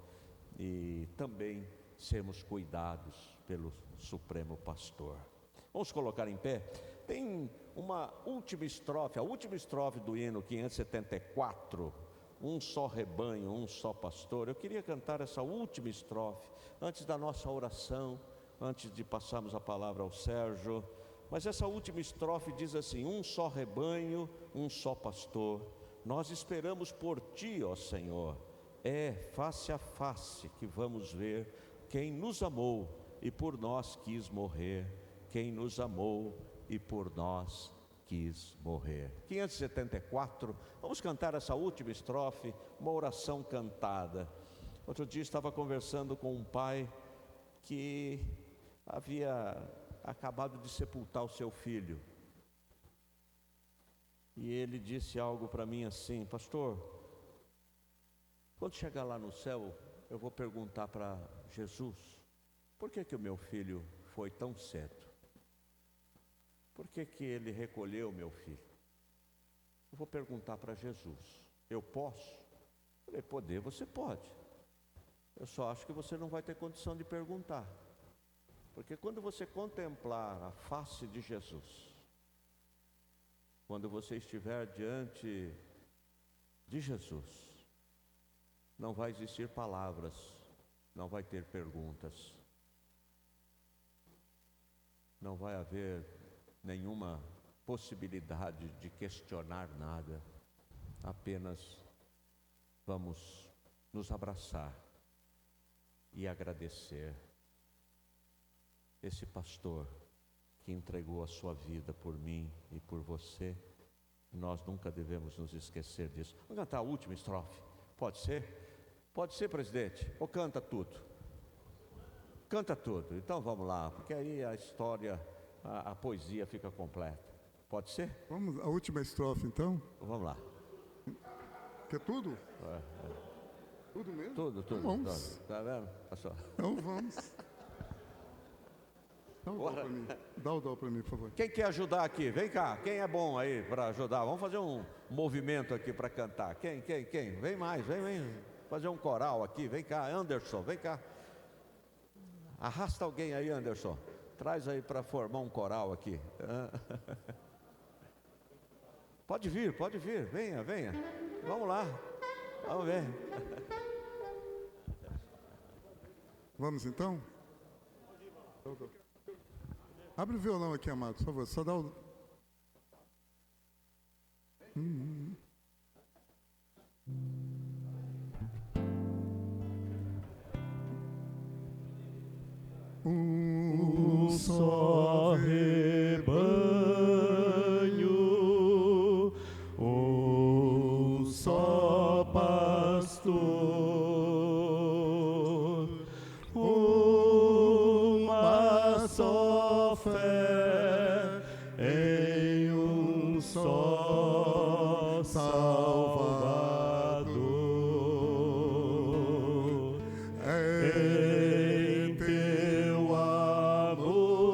e também sermos cuidados pelo Supremo Pastor. Vamos colocar em pé. Tem uma última estrofe, a última estrofe do hino 574, um só rebanho, um só pastor. Eu queria cantar essa última estrofe antes da nossa oração, antes de passarmos a palavra ao Sérgio. Mas essa última estrofe diz assim: um só rebanho, um só pastor, nós esperamos por ti, ó Senhor. É face a face que vamos ver quem nos amou e por nós quis morrer. Quem nos amou e por nós quis morrer. 574, vamos cantar essa última estrofe, uma oração cantada. Outro dia estava conversando com um pai que havia acabado de sepultar o seu filho. E ele disse algo para mim assim: pastor, quando chegar lá no céu, eu vou perguntar para Jesus, por que o meu filho foi tão cedo? Por que ele recolheu meu filho? Eu vou perguntar para Jesus. Eu posso? Eu falei, poder você pode. Eu só acho que você não vai ter condição de perguntar. Porque quando você contemplar a face de Jesus, quando você estiver diante de Jesus, não vai existir palavras, não vai ter perguntas, não vai haver nenhuma possibilidade de questionar nada, apenas vamos nos abraçar e agradecer esse pastor que entregou a sua vida por mim e por você. Nós nunca devemos nos esquecer disso. Vamos cantar a última estrofe, pode ser? Pode ser, presidente? Ou canta tudo? Canta tudo, então vamos lá, porque aí a história, a poesia fica completa. Pode ser? Vamos à última estrofe então? Vamos lá. Quer tudo? Tudo mesmo? Tudo. Então vamos. Tá vendo, pastor? Então vamos. Dá o dó para mim. Dá o dó para mim, por favor. Quem quer ajudar aqui? Vem cá. Quem é bom aí para ajudar? Vamos fazer um movimento aqui para cantar. Quem? Vem mais, vem. Fazer um coral aqui. Vem cá, Anderson, vem cá. Arrasta alguém aí, Anderson. Traz aí para formar um coral aqui. Pode vir. Venha. Vamos lá. Vamos ver. Vamos então? Abre o violão aqui, amado, por favor. Só dá o... Um só rebanho, um só pastor, uma só fé em um só Salvador. Em teu amor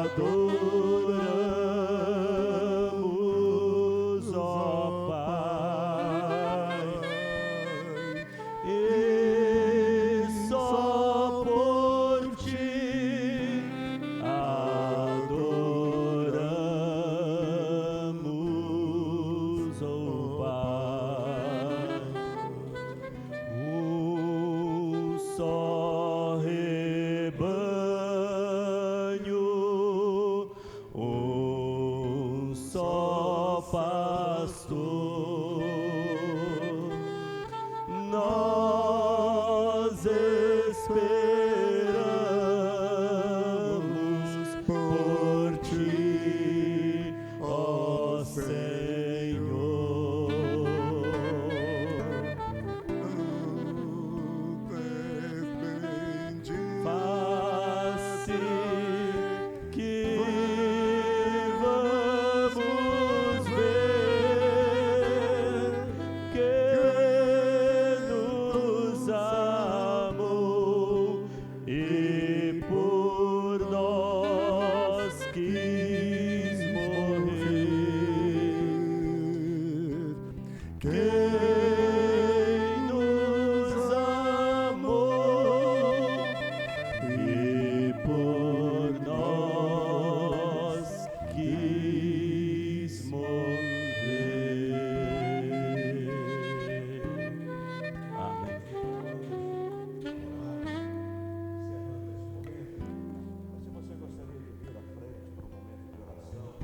adoramos, ó Pai, e só por ti adoramos, ó Pai. Um só rebanho, um só pastor, nós esperamos por ti, ó Senhor. Face que vamos ver que nos amou e por nós quis morrer. Quem nos amou e por nós quis morrer. Amém. Se você gostaria de vir à frente para um momento de oração,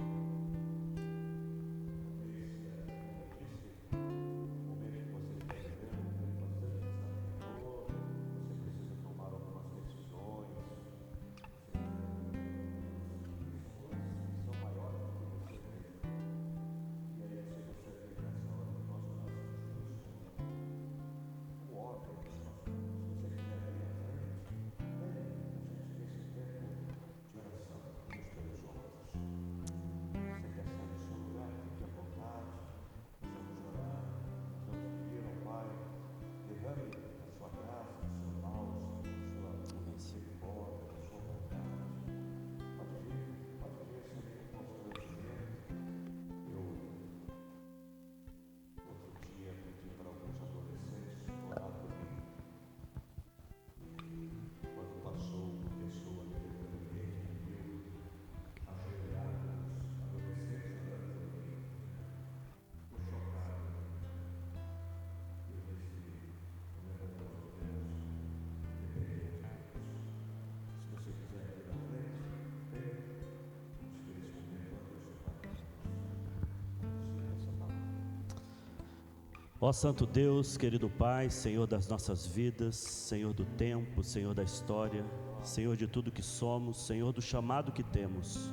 Ó Santo Deus, querido Pai, Senhor das nossas vidas, Senhor do tempo, Senhor da história, Senhor de tudo que somos, Senhor do chamado que temos.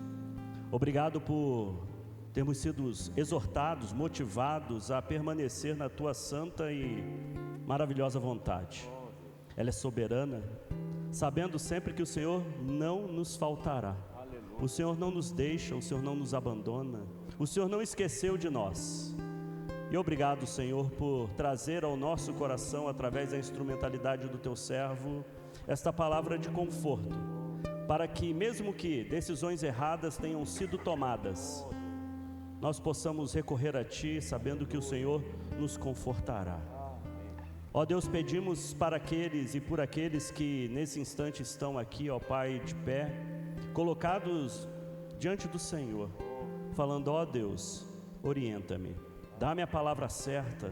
Obrigado por termos sido exortados, motivados a permanecer na Tua santa e maravilhosa vontade. Ela é soberana, sabendo sempre que o Senhor não nos faltará. O Senhor não nos deixa, o Senhor não nos abandona, o Senhor não esqueceu de nós. E obrigado, Senhor, por trazer ao nosso coração, através da instrumentalidade do Teu servo, esta palavra de conforto, para que mesmo que decisões erradas tenham sido tomadas, nós possamos recorrer a Ti, sabendo que o Senhor nos confortará. Ó Deus, pedimos para aqueles e por aqueles que nesse instante estão aqui, ó Pai, de pé, colocados diante do Senhor, falando: ó Deus, orienta-me. Dá-me a palavra certa,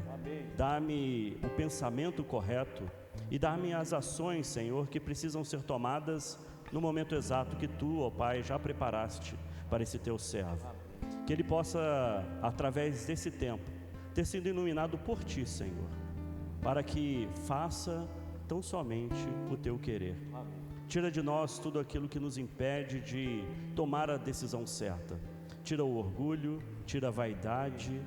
dá-me o pensamento correto e dá-me as ações, Senhor, que precisam ser tomadas no momento exato que Tu, ó Pai, já preparaste para esse Teu servo. Que ele possa, através desse tempo, ter sido iluminado por Ti, Senhor, para que faça tão somente o Teu querer. Tira de nós tudo aquilo que nos impede de tomar a decisão certa. Tira o orgulho, tira a vaidade,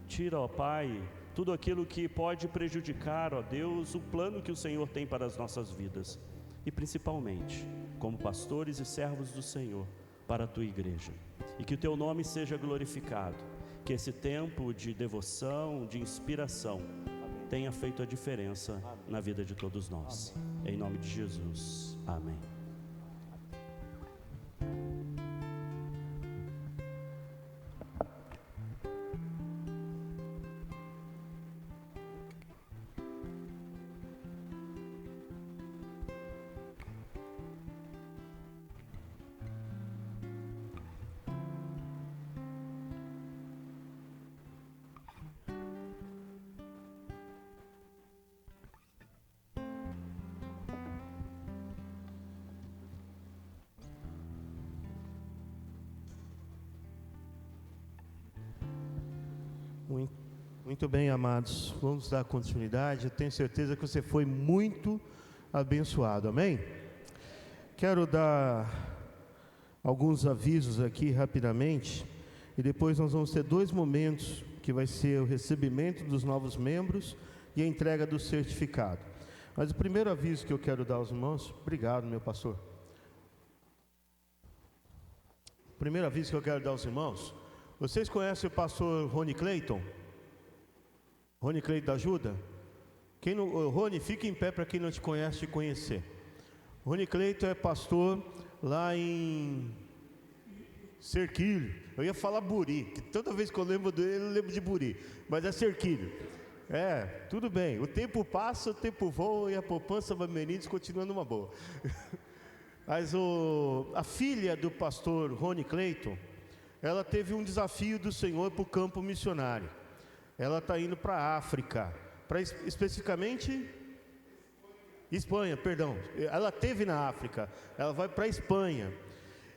tira, ó Pai, tudo aquilo que pode prejudicar, ó Deus, o plano que o Senhor tem para as nossas vidas. E principalmente, como pastores e servos do Senhor, para a Tua igreja. E que o Teu nome seja glorificado. Que esse tempo de devoção, de inspiração, tenha feito a diferença na vida de todos nós. Em nome de Jesus. Amém. Muito, muito bem, amados. Vamos dar continuidade. Eu tenho certeza que você foi muito abençoado. Amém? Quero dar alguns avisos aqui rapidamente. E depois nós vamos ter 2 momentos, que vai ser o recebimento dos novos membros e a entrega do certificado. Mas o primeiro aviso que eu quero dar aos irmãos... Obrigado, meu pastor. O primeiro aviso que eu quero dar aos irmãos... Vocês conhecem o pastor Rony Clayton? Rony Clayton da Ajuda? Rony, fica em pé para quem não te conhece te conhecer. Rony Clayton é pastor lá em Cerquilho. Eu ia falar Buri, que toda vez que eu lembro dele, eu lembro de Buri. Mas é Cerquilho. Tudo bem. O tempo passa, o tempo voa e a poupança Bamenides continua numa boa. Mas a filha do pastor Rony Clayton, ela teve um desafio do Senhor para o campo missionário. Ela está indo para a África, especificamente Espanha, perdão. Ela esteve na África, ela vai para a Espanha.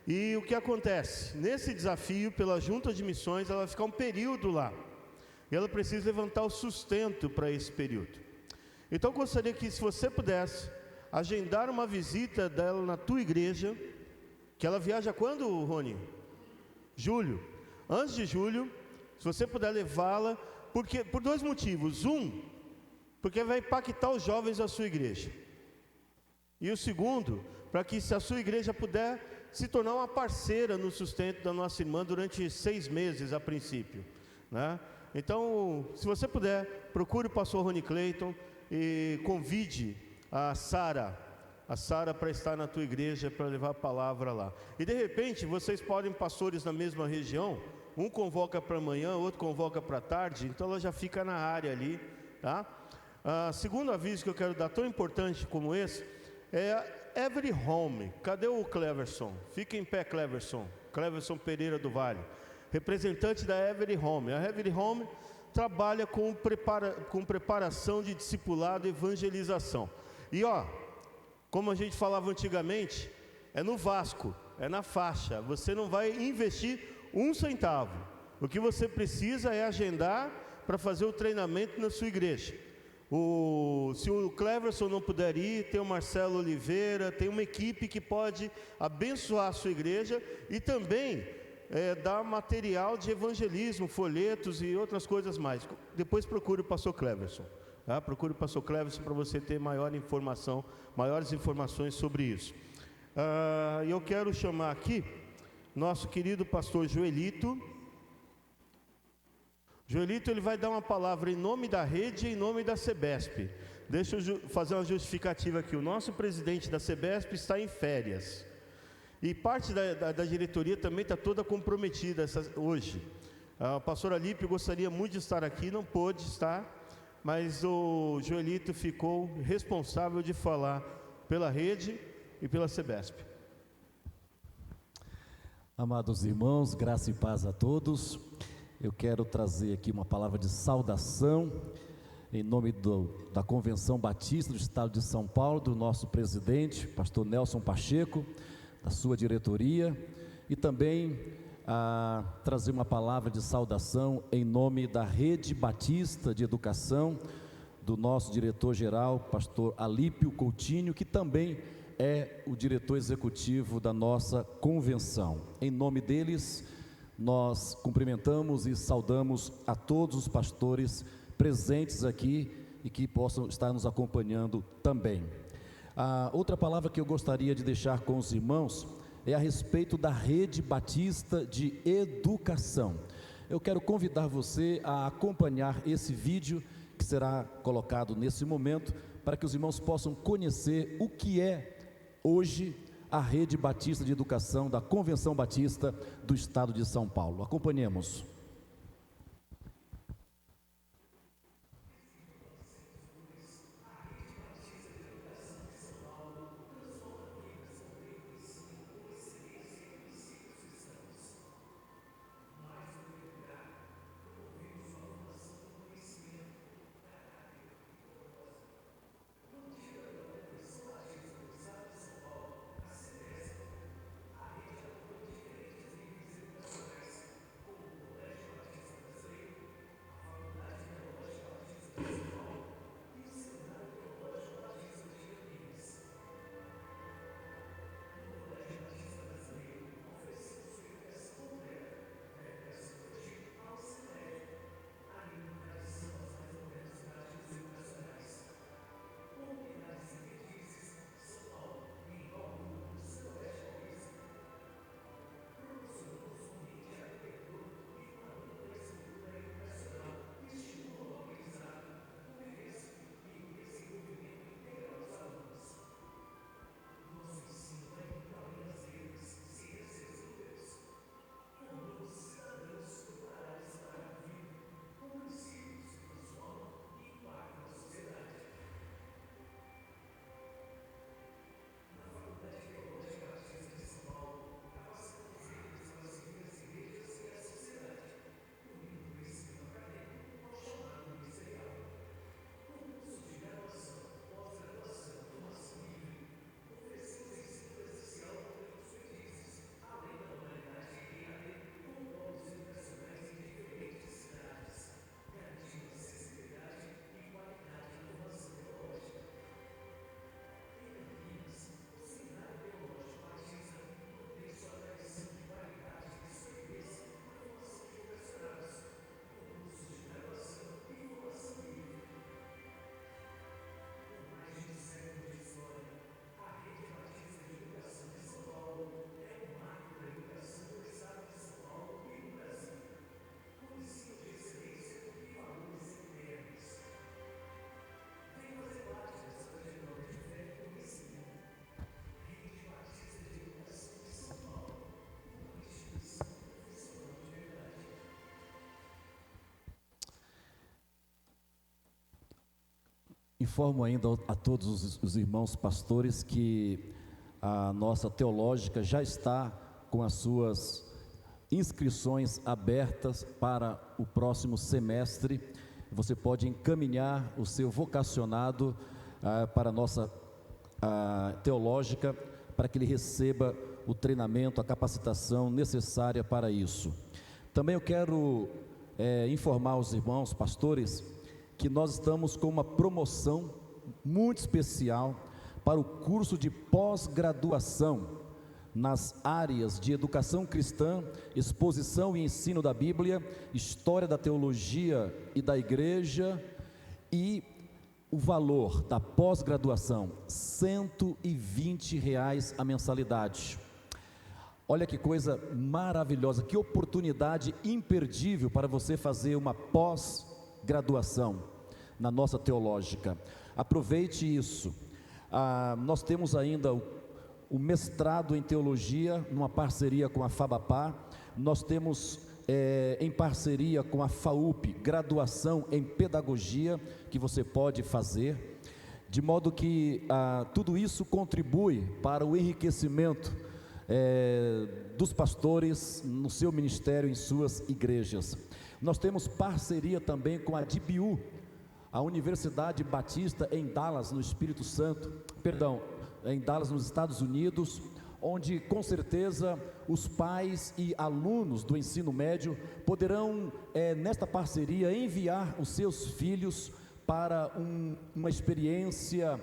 E o que acontece? Nesse desafio, pela junta de missões, ela vai ficar um período lá. E ela precisa levantar o sustento para esse período. Então eu gostaria que, se você pudesse, agendar uma visita dela na tua igreja, que ela viaja quando, Rony? Julho. Antes de julho, se você puder levá-la, por 2 motivos. Porque vai impactar os jovens da sua igreja. E o segundo, para que, se a sua igreja puder se tornar uma parceira no sustento da nossa irmã durante 6 meses a princípio, né? Então, se você puder, procure o pastor Rony Clayton e convide a Sara para estar na tua igreja, para levar a palavra lá. E de repente, vocês podem, pastores na mesma região, um convoca para amanhã, outro convoca para tarde, então ela já fica na área ali, tá? Segundo aviso que eu quero dar, tão importante como esse, é Every Home. Cadê o Cleverson? Fica em pé, Cleverson Pereira do Vale, representante da Every Home. A Every Home trabalha com preparação de discipulado e evangelização. E como a gente falava antigamente, é no Vasco, é na faixa. Você não vai investir 1 centavo. O que você precisa é agendar para fazer o treinamento na sua igreja. Se o Cleverson não puder ir, tem o Marcelo Oliveira, tem uma equipe que pode abençoar a sua igreja e também dar material de evangelismo, folhetos e outras coisas mais. Depois procure o pastor Cleverson, tá? Procure o pastor Cleverson para você ter maiores informações sobre isso. Eu quero chamar aqui nosso querido pastor Joelito. Joelito, ele vai dar uma palavra em nome da rede e em nome da Sebesp. Deixa eu fazer uma justificativa aqui. O nosso presidente da Sebesp está em férias. E parte da diretoria também está toda comprometida hoje. O pastor Alípio gostaria muito de estar aqui, não pôde estar, mas o Joelito ficou responsável de falar pela rede e pela Sebesp. Amados irmãos, graça e paz a todos. Eu quero trazer aqui uma palavra de saudação em nome da Convenção Batista do Estado de São Paulo, do nosso presidente, pastor Nelson Pacheco, da sua diretoria, e também trazer uma palavra de saudação em nome da Rede Batista de Educação, do nosso diretor-geral, pastor Alípio Coutinho, que também é o diretor executivo da nossa convenção. Em nome deles, nós cumprimentamos e saudamos a todos os pastores presentes aqui e que possam estar nos acompanhando também. A outra palavra que eu gostaria de deixar com os irmãos é a respeito da Rede Batista de Educação. Eu quero convidar você a acompanhar esse vídeo que será colocado nesse momento, para que os irmãos possam conhecer o que é hoje a Rede Batista de Educação da Convenção Batista do Estado de São Paulo. Acompanhemos. Informo ainda a todos os irmãos pastores que a nossa teológica já está com as suas inscrições abertas para o próximo semestre. Você pode encaminhar o seu vocacionado para a nossa teológica, para que ele receba o treinamento, a capacitação necessária para isso. Também eu quero informar os irmãos pastores que nós estamos com uma promoção muito especial para o curso de pós-graduação nas áreas de educação cristã, exposição e ensino da Bíblia, história da teologia e da igreja, e o valor da pós-graduação, R$ 120 a mensalidade. Olha que coisa maravilhosa, que oportunidade imperdível para você fazer uma pós-graduação na nossa teológica. Aproveite isso. Nós temos ainda o mestrado em teologia, numa parceria com a FABAPA. Nós temos em parceria com a FAUP, graduação em pedagogia, que você pode fazer, de modo que tudo isso contribui para o enriquecimento dos pastores no seu ministério, em suas igrejas. Nós temos parceria também com a DBU, a Universidade Batista em Dallas, no Espírito Santo, em Dallas, nos Estados Unidos, onde com certeza os pais e alunos do ensino médio poderão, nesta parceria, enviar os seus filhos para uma experiência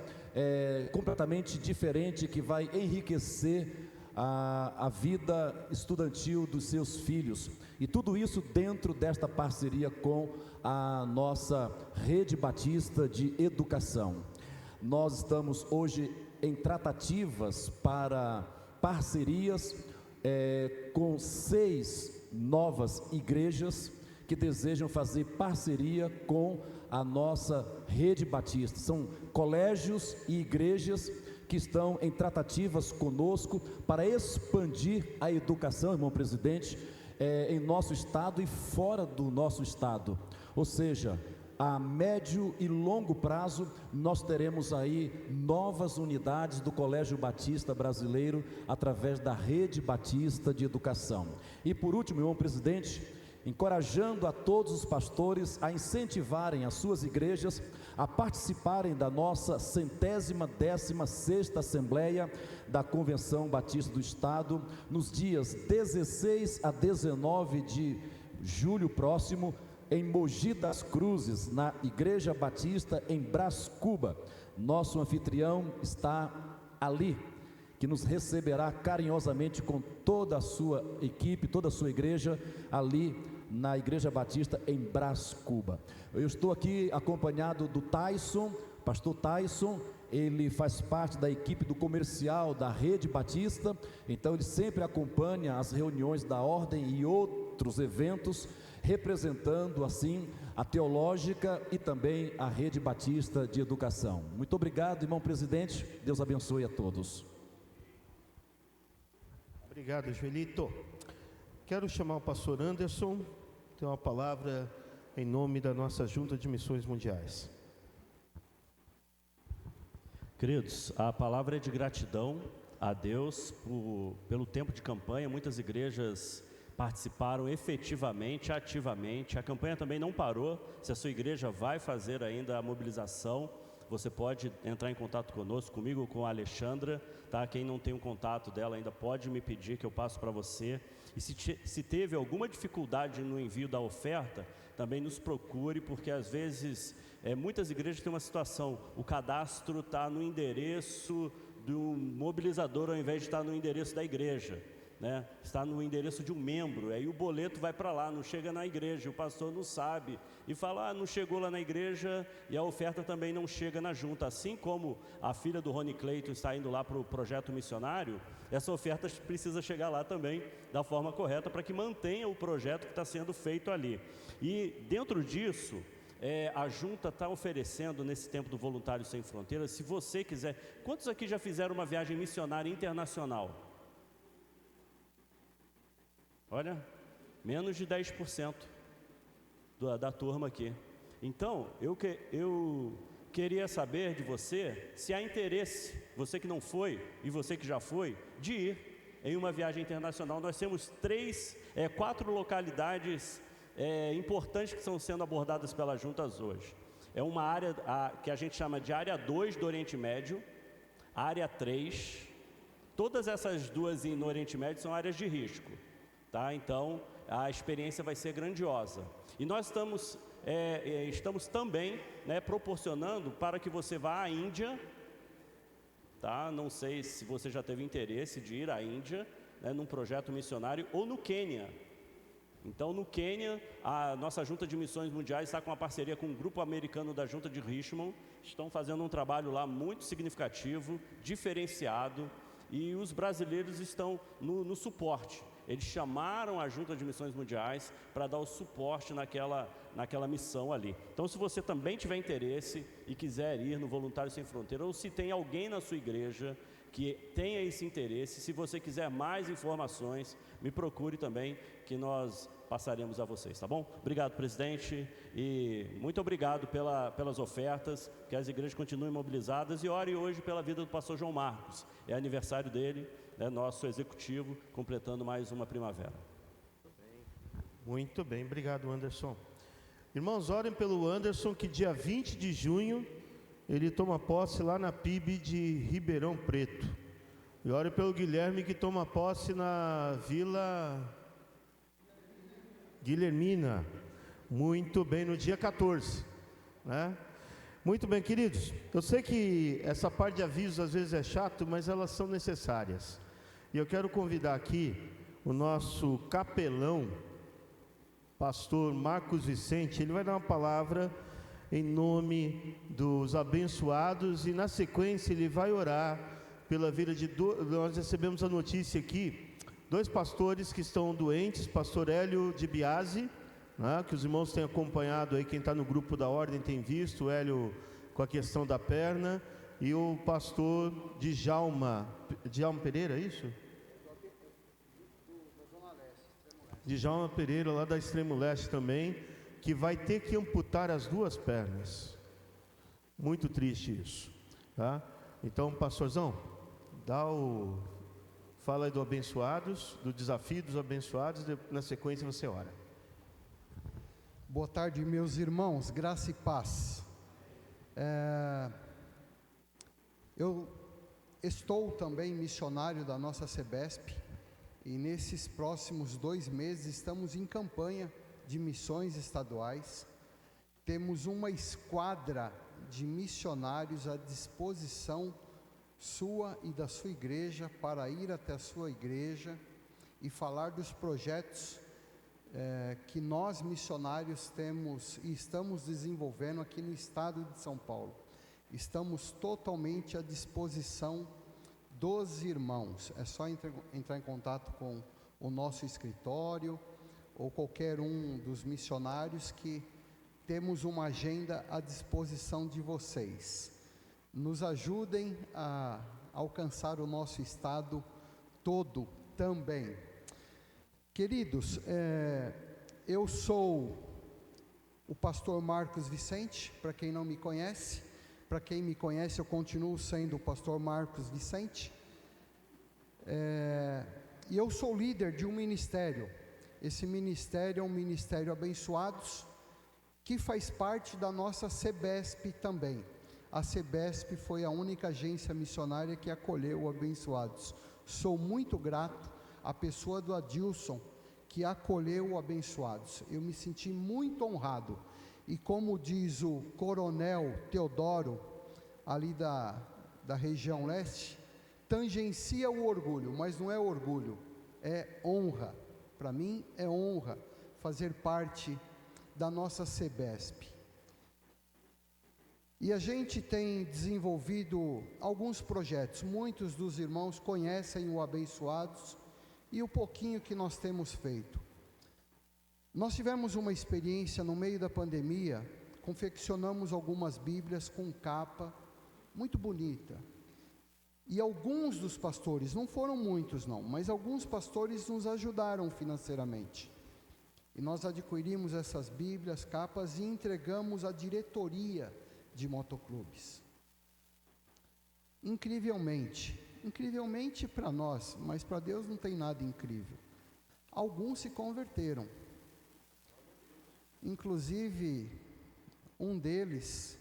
completamente diferente, que vai enriquecer a vida estudantil dos seus filhos, e tudo isso dentro desta parceria com a nossa Rede Batista de Educação. Nós estamos hoje em tratativas para parcerias com 6 novas igrejas que desejam fazer parceria com a nossa Rede Batista. São colégios e igrejas que estão em tratativas conosco para expandir a educação, irmão presidente, em nosso estado e fora do nosso estado. Ou seja, a médio e longo prazo nós teremos aí novas unidades do Colégio Batista Brasileiro através da Rede Batista de Educação. E por último, irmão presidente, encorajando a todos os pastores a incentivarem as suas igrejas a participarem da nossa 116ª Assembleia da Convenção Batista do Estado, nos dias 16 a 19 de julho próximo, em Mogi das Cruzes, na Igreja Batista em Brás Cuba. Nosso anfitrião está ali, que nos receberá carinhosamente com toda a sua equipe, toda a sua igreja, ali na Igreja Batista em Brás Cuba. Eu estou aqui acompanhado do Tyson, pastor Tyson. Ele faz parte da equipe do comercial da Rede Batista, então ele sempre acompanha as reuniões da ordem e outros eventos, representando assim a teológica e também a Rede Batista de Educação. Muito obrigado, irmão presidente, Deus abençoe a todos. Obrigado, Joelito. Quero chamar o pastor Anderson, tem uma palavra em nome da nossa Junta de Missões Mundiais. Queridos, a palavra é de gratidão a Deus pelo tempo de campanha. Muitas igrejas participaram efetivamente, ativamente. A campanha também não parou. Se a sua igreja vai fazer ainda a mobilização, você pode entrar em contato conosco, comigo, com a Alexandra, tá? Quem não tem um contato dela ainda pode me pedir que eu passo para você. E se teve alguma dificuldade no envio da oferta, também nos procure, porque às vezes muitas igrejas têm uma situação, o cadastro está no endereço do mobilizador ao invés de estar no endereço da igreja, né? Está no endereço de um membro, aí o boleto vai para lá, não chega na igreja, o pastor não sabe, e fala, não chegou lá na igreja, e a oferta também não chega na junta. Assim como a filha do Rony Cleiton está indo lá para o projeto missionário, essa oferta precisa chegar lá também, da forma correta, para que mantenha o projeto que está sendo feito ali. E dentro disso, a junta está oferecendo, nesse tempo do Voluntários Sem Fronteiras, se você quiser, quantos aqui já fizeram uma viagem missionária internacional? Olha, menos de 10% da turma aqui. Então, eu queria saber de você se há interesse, você que não foi e você que já foi, de ir em uma viagem internacional. Nós temos 4 localidades importantes que estão sendo abordadas pelas juntas hoje. É uma área que a gente chama de área 2 do Oriente Médio, área 3, todas essas duas no Oriente Médio são áreas de risco, tá? Então a experiência vai ser grandiosa. E nós estamos também, né, proporcionando para que você vá à Índia, tá? Não sei se você já teve interesse de ir à Índia, né, num projeto missionário, ou no Quênia. Então, no Quênia, a nossa Junta de Missões Mundiais está com uma parceria com o grupo americano da Junta de Richmond, estão fazendo um trabalho lá muito significativo, diferenciado, e os brasileiros estão no suporte. Eles chamaram a Junta de Missões Mundiais para dar o suporte naquela missão ali. Então, se você também tiver interesse e quiser ir no Voluntários Sem Fronteira, ou se tem alguém na sua igreja que tenha esse interesse, se você quiser mais informações, me procure também, que nós passaremos a vocês, tá bom? Obrigado, presidente, e muito obrigado pelas ofertas, que as igrejas continuem mobilizadas, e ore hoje pela vida do pastor João Marcos, é aniversário dele, nosso executivo, completando mais uma primavera. Muito bem, obrigado, Anderson. Irmãos, orem pelo Anderson, que dia 20 de junho ele toma posse lá na PIB de Ribeirão Preto. E orem pelo Guilherme, que toma posse na Vila Guilhermina. Muito bem, no dia 14, né? Muito bem, queridos, eu sei que essa parte de avisos às vezes é chato, mas elas são necessárias. E eu quero convidar aqui o nosso capelão, pastor Marcos Vicente. Ele vai dar uma palavra em nome dos abençoados e na sequência ele vai orar pela vida de nós recebemos a notícia aqui, 2 pastores que estão doentes, pastor Hélio de Biasi, né, que os irmãos têm acompanhado aí, quem está no grupo da ordem tem visto, o Hélio com a questão da perna, e o pastor Djalma Pereira, é isso? Djalma Pereira, lá da Extremo Leste também, que vai ter que amputar as 2 pernas. Muito triste isso, tá? Então, pastorzão, fala aí do abençoados, do desafio dos abençoados, na sequência você ora. Boa tarde, meus irmãos, graça e paz. Eu estou também missionário da nossa CEBESP, e nesses próximos 2 meses estamos em campanha de missões estaduais. Temos uma esquadra de missionários à disposição sua e da sua igreja para ir até a sua igreja e falar dos projetos que nós missionários temos e estamos desenvolvendo aqui no estado de São Paulo. Estamos totalmente à disposição dos irmãos. É só entrar em contato com o nosso escritório ou qualquer um dos missionários, que temos uma agenda à disposição de vocês. Nos ajudem a alcançar o nosso estado todo também. Queridos, eu sou o pastor Marcos Vicente, para quem não me conhece. Para quem me conhece, eu continuo sendo o pastor Marcos Vicente. E eu sou líder de um ministério. Esse ministério é um ministério Abençoados, que faz parte da nossa CEBESP também. A CEBESP foi a única agência missionária que acolheu o Abençoados. Sou muito grato à pessoa do Adilson, que acolheu o Abençoados. Eu me senti muito honrado. E como diz o coronel Teodoro, ali da região leste, tangencia o orgulho, mas não é orgulho, é honra. Para mim é honra fazer parte da nossa CEBESP. E a gente tem desenvolvido alguns projetos. Muitos dos irmãos conhecem o Abençoados e o pouquinho que nós temos feito. Nós tivemos uma experiência no meio da pandemia, confeccionamos algumas Bíblias com capa muito bonita. E alguns dos pastores, não foram muitos não, mas alguns pastores nos ajudaram financeiramente. E nós adquirimos essas Bíblias, capas, e entregamos à diretoria de motoclubes. Incrivelmente para nós, mas para Deus não tem nada incrível. Alguns se converteram. Inclusive, um deles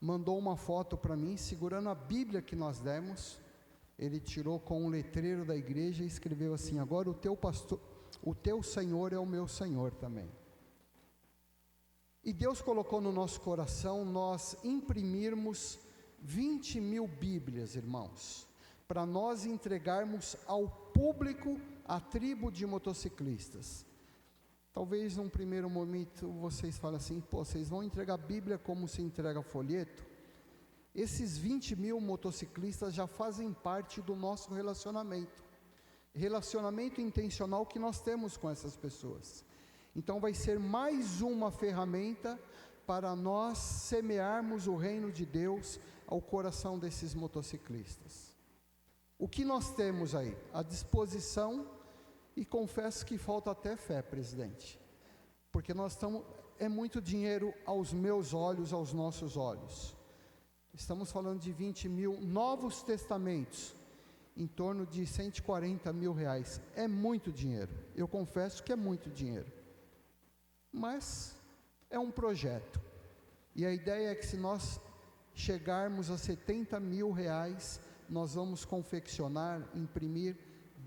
mandou uma foto para mim, segurando a Bíblia que nós demos. Ele tirou com um letreiro da igreja e escreveu assim: agora o teu pastor, o teu Senhor é o meu Senhor também. E Deus colocou no nosso coração nós imprimirmos 20.000 Bíblias, irmãos, para nós entregarmos ao público, a tribo de motociclistas. Talvez num primeiro momento vocês falem assim: pô, vocês vão entregar a Bíblia como se entrega folheto? Esses 20.000 motociclistas já fazem parte do nosso relacionamento intencional que nós temos com essas pessoas. Então vai ser mais uma ferramenta para nós semearmos o reino de Deus ao coração desses motociclistas. O que nós temos aí? A disposição, e confesso que falta até fé, presidente, porque nós estamos, é muito dinheiro aos meus olhos, aos nossos olhos. Estamos falando de 20.000 novos testamentos, em torno de 140 mil reais. É muito dinheiro, eu confesso que é muito dinheiro, mas é um projeto, e a ideia é que se nós chegarmos a 70 mil reais, nós vamos confeccionar, imprimir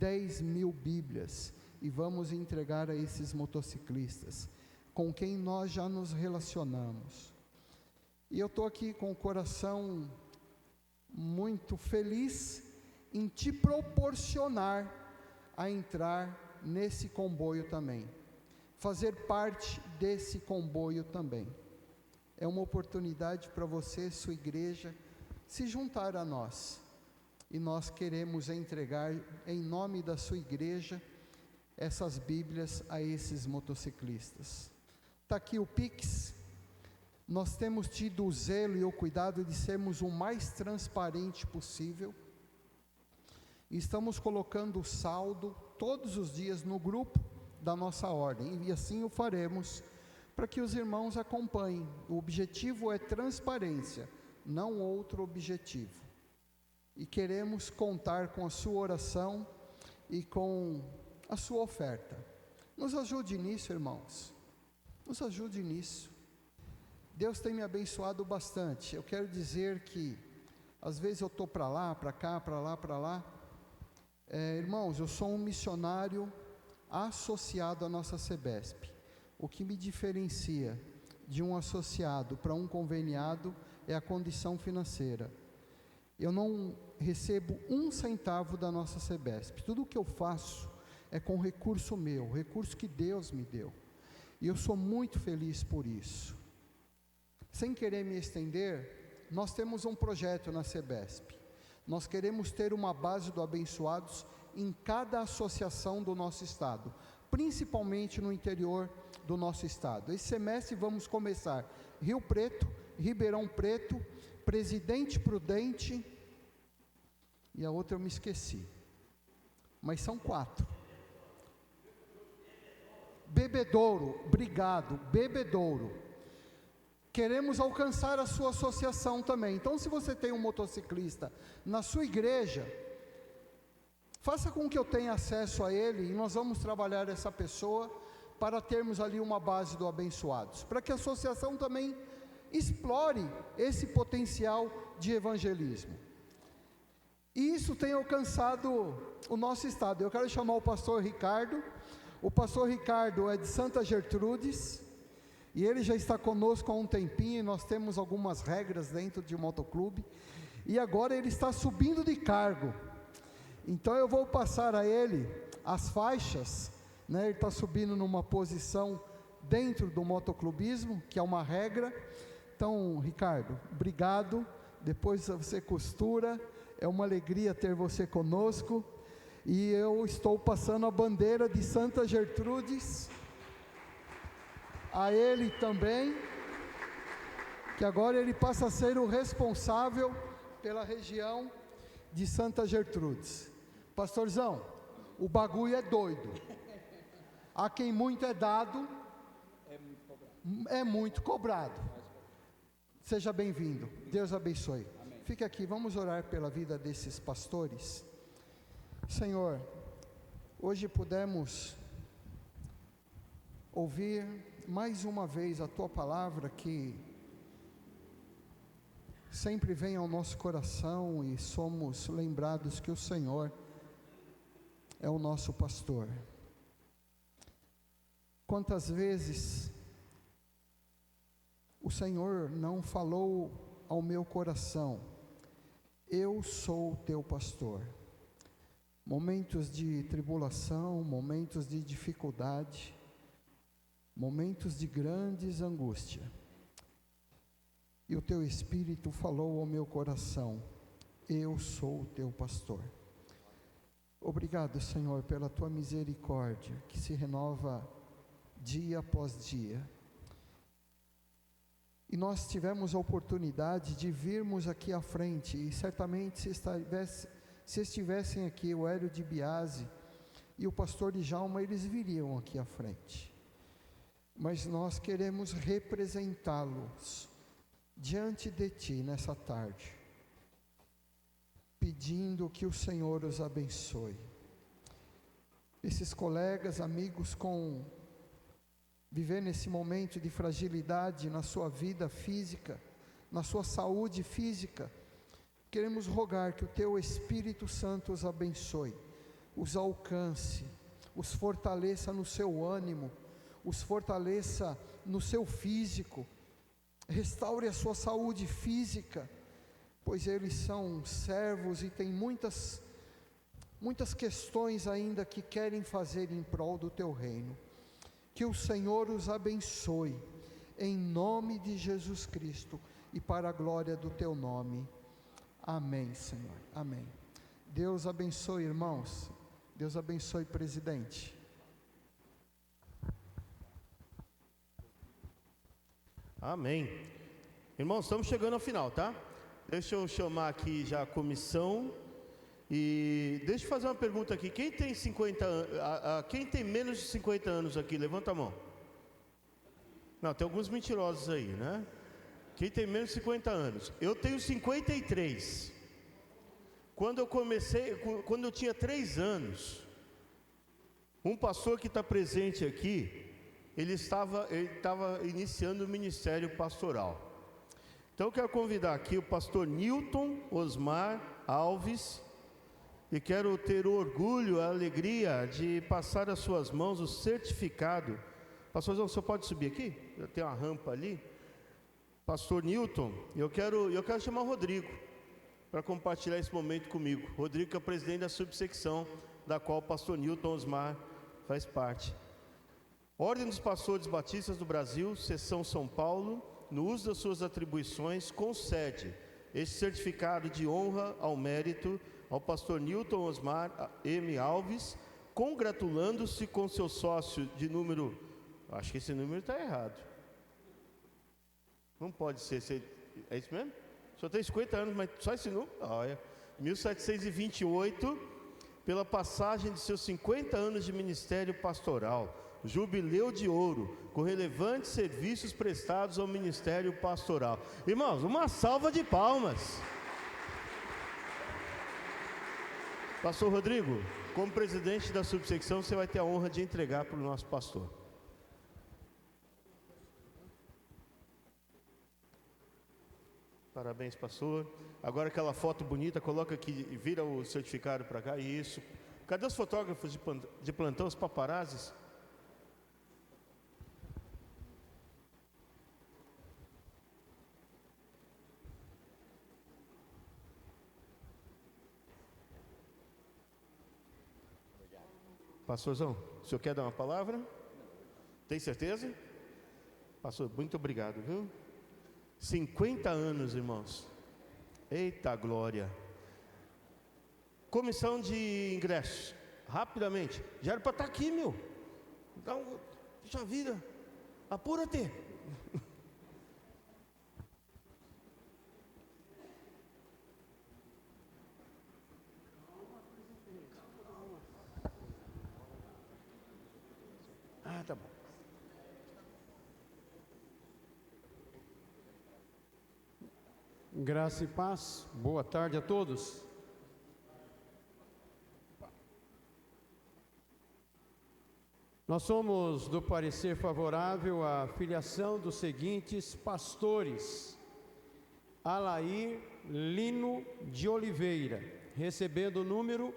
10.000 Bíblias, e vamos entregar a esses motociclistas, com quem nós já nos relacionamos. E eu estou aqui com o coração muito feliz em te proporcionar a entrar nesse comboio também, fazer parte desse comboio também. É uma oportunidade para você, sua igreja, se juntar a nós, e nós queremos entregar em nome da sua igreja essas Bíblias a esses motociclistas. Está aqui o Pix. Nós temos tido o zelo e o cuidado de sermos o mais transparente possível, e estamos colocando o saldo todos os dias no grupo da nossa ordem, e assim o faremos, para que os irmãos acompanhem. O objetivo é transparência, não outro objetivo, e queremos contar com a sua oração e com a sua oferta. Nos ajude nisso, irmãos, nos ajude nisso. Deus tem me abençoado bastante. Eu quero dizer que às vezes eu estou para lá, para cá, para lá, para lá. Irmãos, eu sou um missionário associado à nossa CEBESP. O que me diferencia de um associado para um conveniado é a condição financeira. Eu não recebo um centavo da nossa CEBESP. Tudo o que eu faço é com recurso meu, recurso que Deus me deu. E eu sou muito feliz por isso. Sem querer me estender, nós temos um projeto na CEBESP. Nós queremos ter uma base do Abençoados em cada associação do nosso estado, principalmente no interior do nosso estado. Esse semestre vamos começar Rio Preto, Ribeirão Preto, Presidente Prudente, e a outra eu me esqueci, mas são 4. Bebedouro, obrigado, Bebedouro. Queremos alcançar a sua associação também. Então, se você tem um motociclista na sua igreja, faça com que eu tenha acesso a ele, e nós vamos trabalhar essa pessoa para termos ali uma base do Abençoados, para que a associação também explore esse potencial de evangelismo. E isso tem alcançado o nosso estado. Eu quero chamar o pastor Ricardo. O pastor Ricardo é de Santa Gertrudes, e ele já está conosco há um tempinho, e nós temos algumas regras dentro de um motoclube, e agora ele está subindo de cargo. Então eu vou passar a ele as faixas, né? Ele está subindo numa posição dentro do motoclubismo, que é uma regra. Então, Ricardo, obrigado, depois você costura, é uma alegria ter você conosco, e eu estou passando a bandeira de Santa Gertrudes a ele também, que agora ele passa a ser o responsável pela região de Santa Gertrudes. Pastorzão, o bagulho é doido. A quem muito é dado, é muito cobrado. Seja bem-vindo. Deus abençoe. Fique aqui, vamos orar pela vida desses pastores. Senhor, hoje pudemos ouvir mais uma vez a Tua palavra que sempre vem ao nosso coração e somos lembrados que o Senhor é o nosso pastor. Quantas vezes o Senhor não falou ao meu coração: eu sou o teu pastor. Momentos de tribulação, momentos de dificuldade, momentos de grandes angústia, e o teu Espírito falou ao meu coração: eu sou o teu pastor. Obrigado, Senhor, pela tua misericórdia que se renova dia após dia. E nós tivemos a oportunidade de virmos aqui à frente, e certamente se estivessem aqui o Hélio de Biase e o pastor Djalma, eles viriam aqui à frente. Mas nós queremos representá-los diante de Ti nessa tarde, pedindo que o Senhor os abençoe. Esses colegas, amigos, viver nesse momento de fragilidade na sua vida física, na sua saúde física, queremos rogar que o Teu Espírito Santo os abençoe, os alcance, os fortaleça no seu ânimo, os fortaleça no seu físico, restaure a sua saúde física, pois eles são servos e têm muitas questões ainda que querem fazer em prol do Teu reino. Que o Senhor os abençoe, em nome de Jesus Cristo e para a glória do Teu nome. Amém, Senhor, amém. Deus abençoe, irmãos. Deus abençoe, presidente. Amém. Irmãos, estamos chegando ao final, tá? Deixa eu chamar aqui já a comissão. E deixa eu fazer uma pergunta aqui. Quem tem 50 anos, quem tem menos de 50 anos aqui? Levanta a mão. Não, tem alguns mentirosos aí, né? Quem tem menos de 50 anos? Eu tenho 53. Quando eu tinha 3 anos, um pastor que está presente aqui, ele estava iniciando o ministério pastoral. Então eu quero convidar aqui o pastor Newton Osmar Alves, e quero ter o orgulho, a alegria de passar às suas mãos o certificado. Pastorzão, você pode subir aqui? Tem uma rampa ali. Pastor Newton, eu quero chamar o Rodrigo para compartilhar esse momento comigo. Rodrigo, que é o presidente da subsecção, da qual o pastor Newton Osmar faz parte. Ordem dos Pastores Batistas do Brasil, Seção São Paulo, no uso das suas atribuições, concede esse certificado de honra ao mérito ao pastor Newton Osmar M. Alves, congratulando-se com seu sócio de número, acho que esse número está errado, não pode ser, é isso mesmo? Só tem 50 anos, mas só esse número? Olha, 1728, pela passagem de seus 50 anos de ministério pastoral, jubileu de ouro, com relevantes serviços prestados ao ministério pastoral. Irmãos, uma salva de palmas. Pastor Rodrigo, como presidente da subsecção, você vai ter a honra de entregar para o nosso pastor. Parabéns, pastor. Agora aquela foto bonita, coloca aqui, vira o certificado para cá, isso. Cadê os fotógrafos de plantão, os paparazzis? Pastorzão, o senhor quer dar uma palavra? Tem certeza? Pastor, muito obrigado, viu? 50 anos, irmãos. Eita glória. Comissão de ingressos. Rapidamente. Já era para estar aqui, meu. Então, puxa vida. Apura-te. Ah, tá bom. Graça e paz, boa tarde a todos. Nós somos do parecer favorável à filiação dos seguintes pastores: Alair Lino de Oliveira, recebendo o número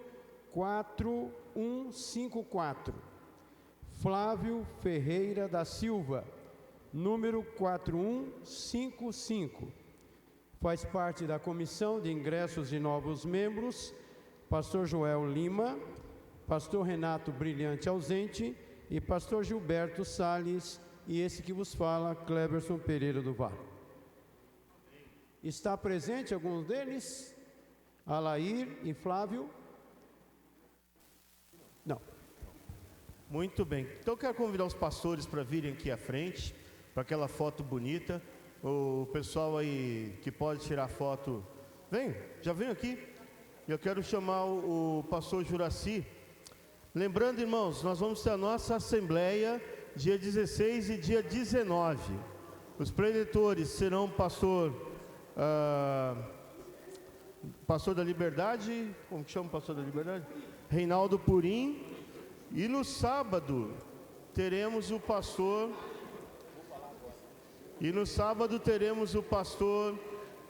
4154. Flávio Ferreira da Silva, número 4155. Faz parte da comissão de ingressos de novos membros, pastor Joel Lima, pastor Renato Brilhante ausente e pastor Gilberto Salles, e esse que vos fala, Cleberson Pereira do Vale. Está presente alguns deles? Alair e Flávio? Não. Muito bem. Então eu quero convidar os pastores para virem aqui à frente, para aquela foto bonita. O pessoal aí que pode tirar foto, vem, já vem aqui. Eu quero chamar o pastor Juraci. Lembrando, irmãos, nós vamos ter a nossa assembleia dia 16 e dia 19. Os preletores serão o pastor da Liberdade, como que chama o pastor da Liberdade? Reinaldo Purim. E no sábado teremos o pastor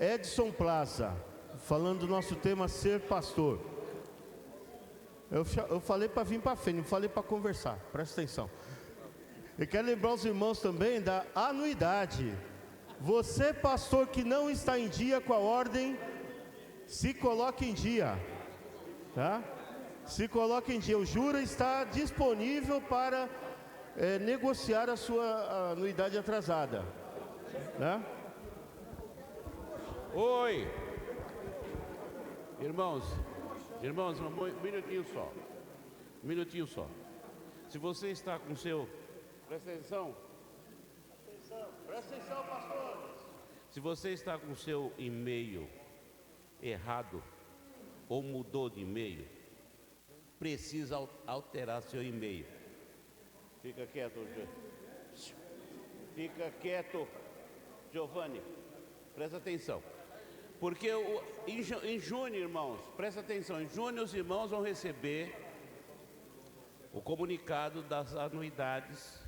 Edson Plaza, falando do nosso tema Ser Pastor. Eu falei para vir para frente, não falei para conversar, presta atenção. Eu quero lembrar os irmãos também da anuidade. Você, pastor, que não está em dia com a ordem, se coloque em dia, tá? Se coloque em dia. O Jura está disponível para negociar a sua anuidade atrasada, né? Oi, irmãos, um minutinho só. Se você está com seu, presta atenção, pastores. Se você está com seu e-mail errado ou mudou de e-mail, precisa alterar seu e-mail. Fica quieto, Giovanni, presta atenção. Porque em junho, irmãos, presta atenção, em junho os irmãos vão receber o comunicado das anuidades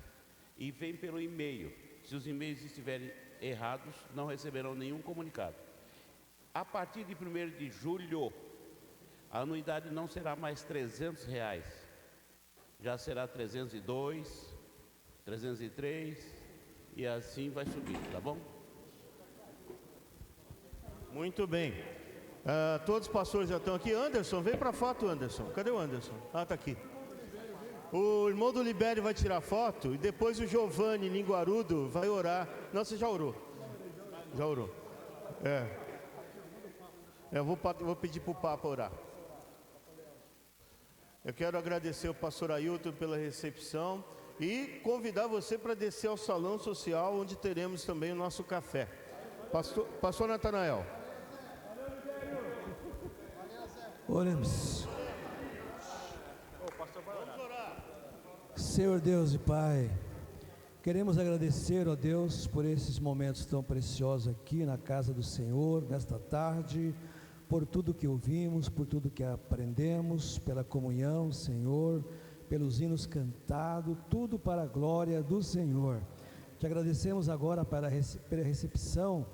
e vem pelo e-mail. Se os e-mails estiverem errados, não receberão nenhum comunicado. A partir de 1º de julho, a anuidade não será mais R$300, já será 302, 303 e assim vai subir, tá bom? Muito bem. Todos os pastores já estão aqui. Anderson, vem para a foto, Anderson. Cadê o Anderson? Ah, está aqui. O irmão do Libério vai tirar foto e depois o Giovanni Linguarudo vai orar. Não, você já orou. Já orou. Eu vou pedir para o Papa orar. Eu quero agradecer ao pastor Ailton pela recepção e convidar você para descer ao salão social, onde teremos também o nosso café. Pastor Natanael. Oremos. Senhor Deus e Pai, queremos agradecer, ó Deus, por esses momentos tão preciosos aqui na casa do Senhor, nesta tarde, por tudo que ouvimos, por tudo que aprendemos, pela comunhão, Senhor, pelos hinos cantados, tudo para a glória do Senhor. Te agradecemos agora pela recepção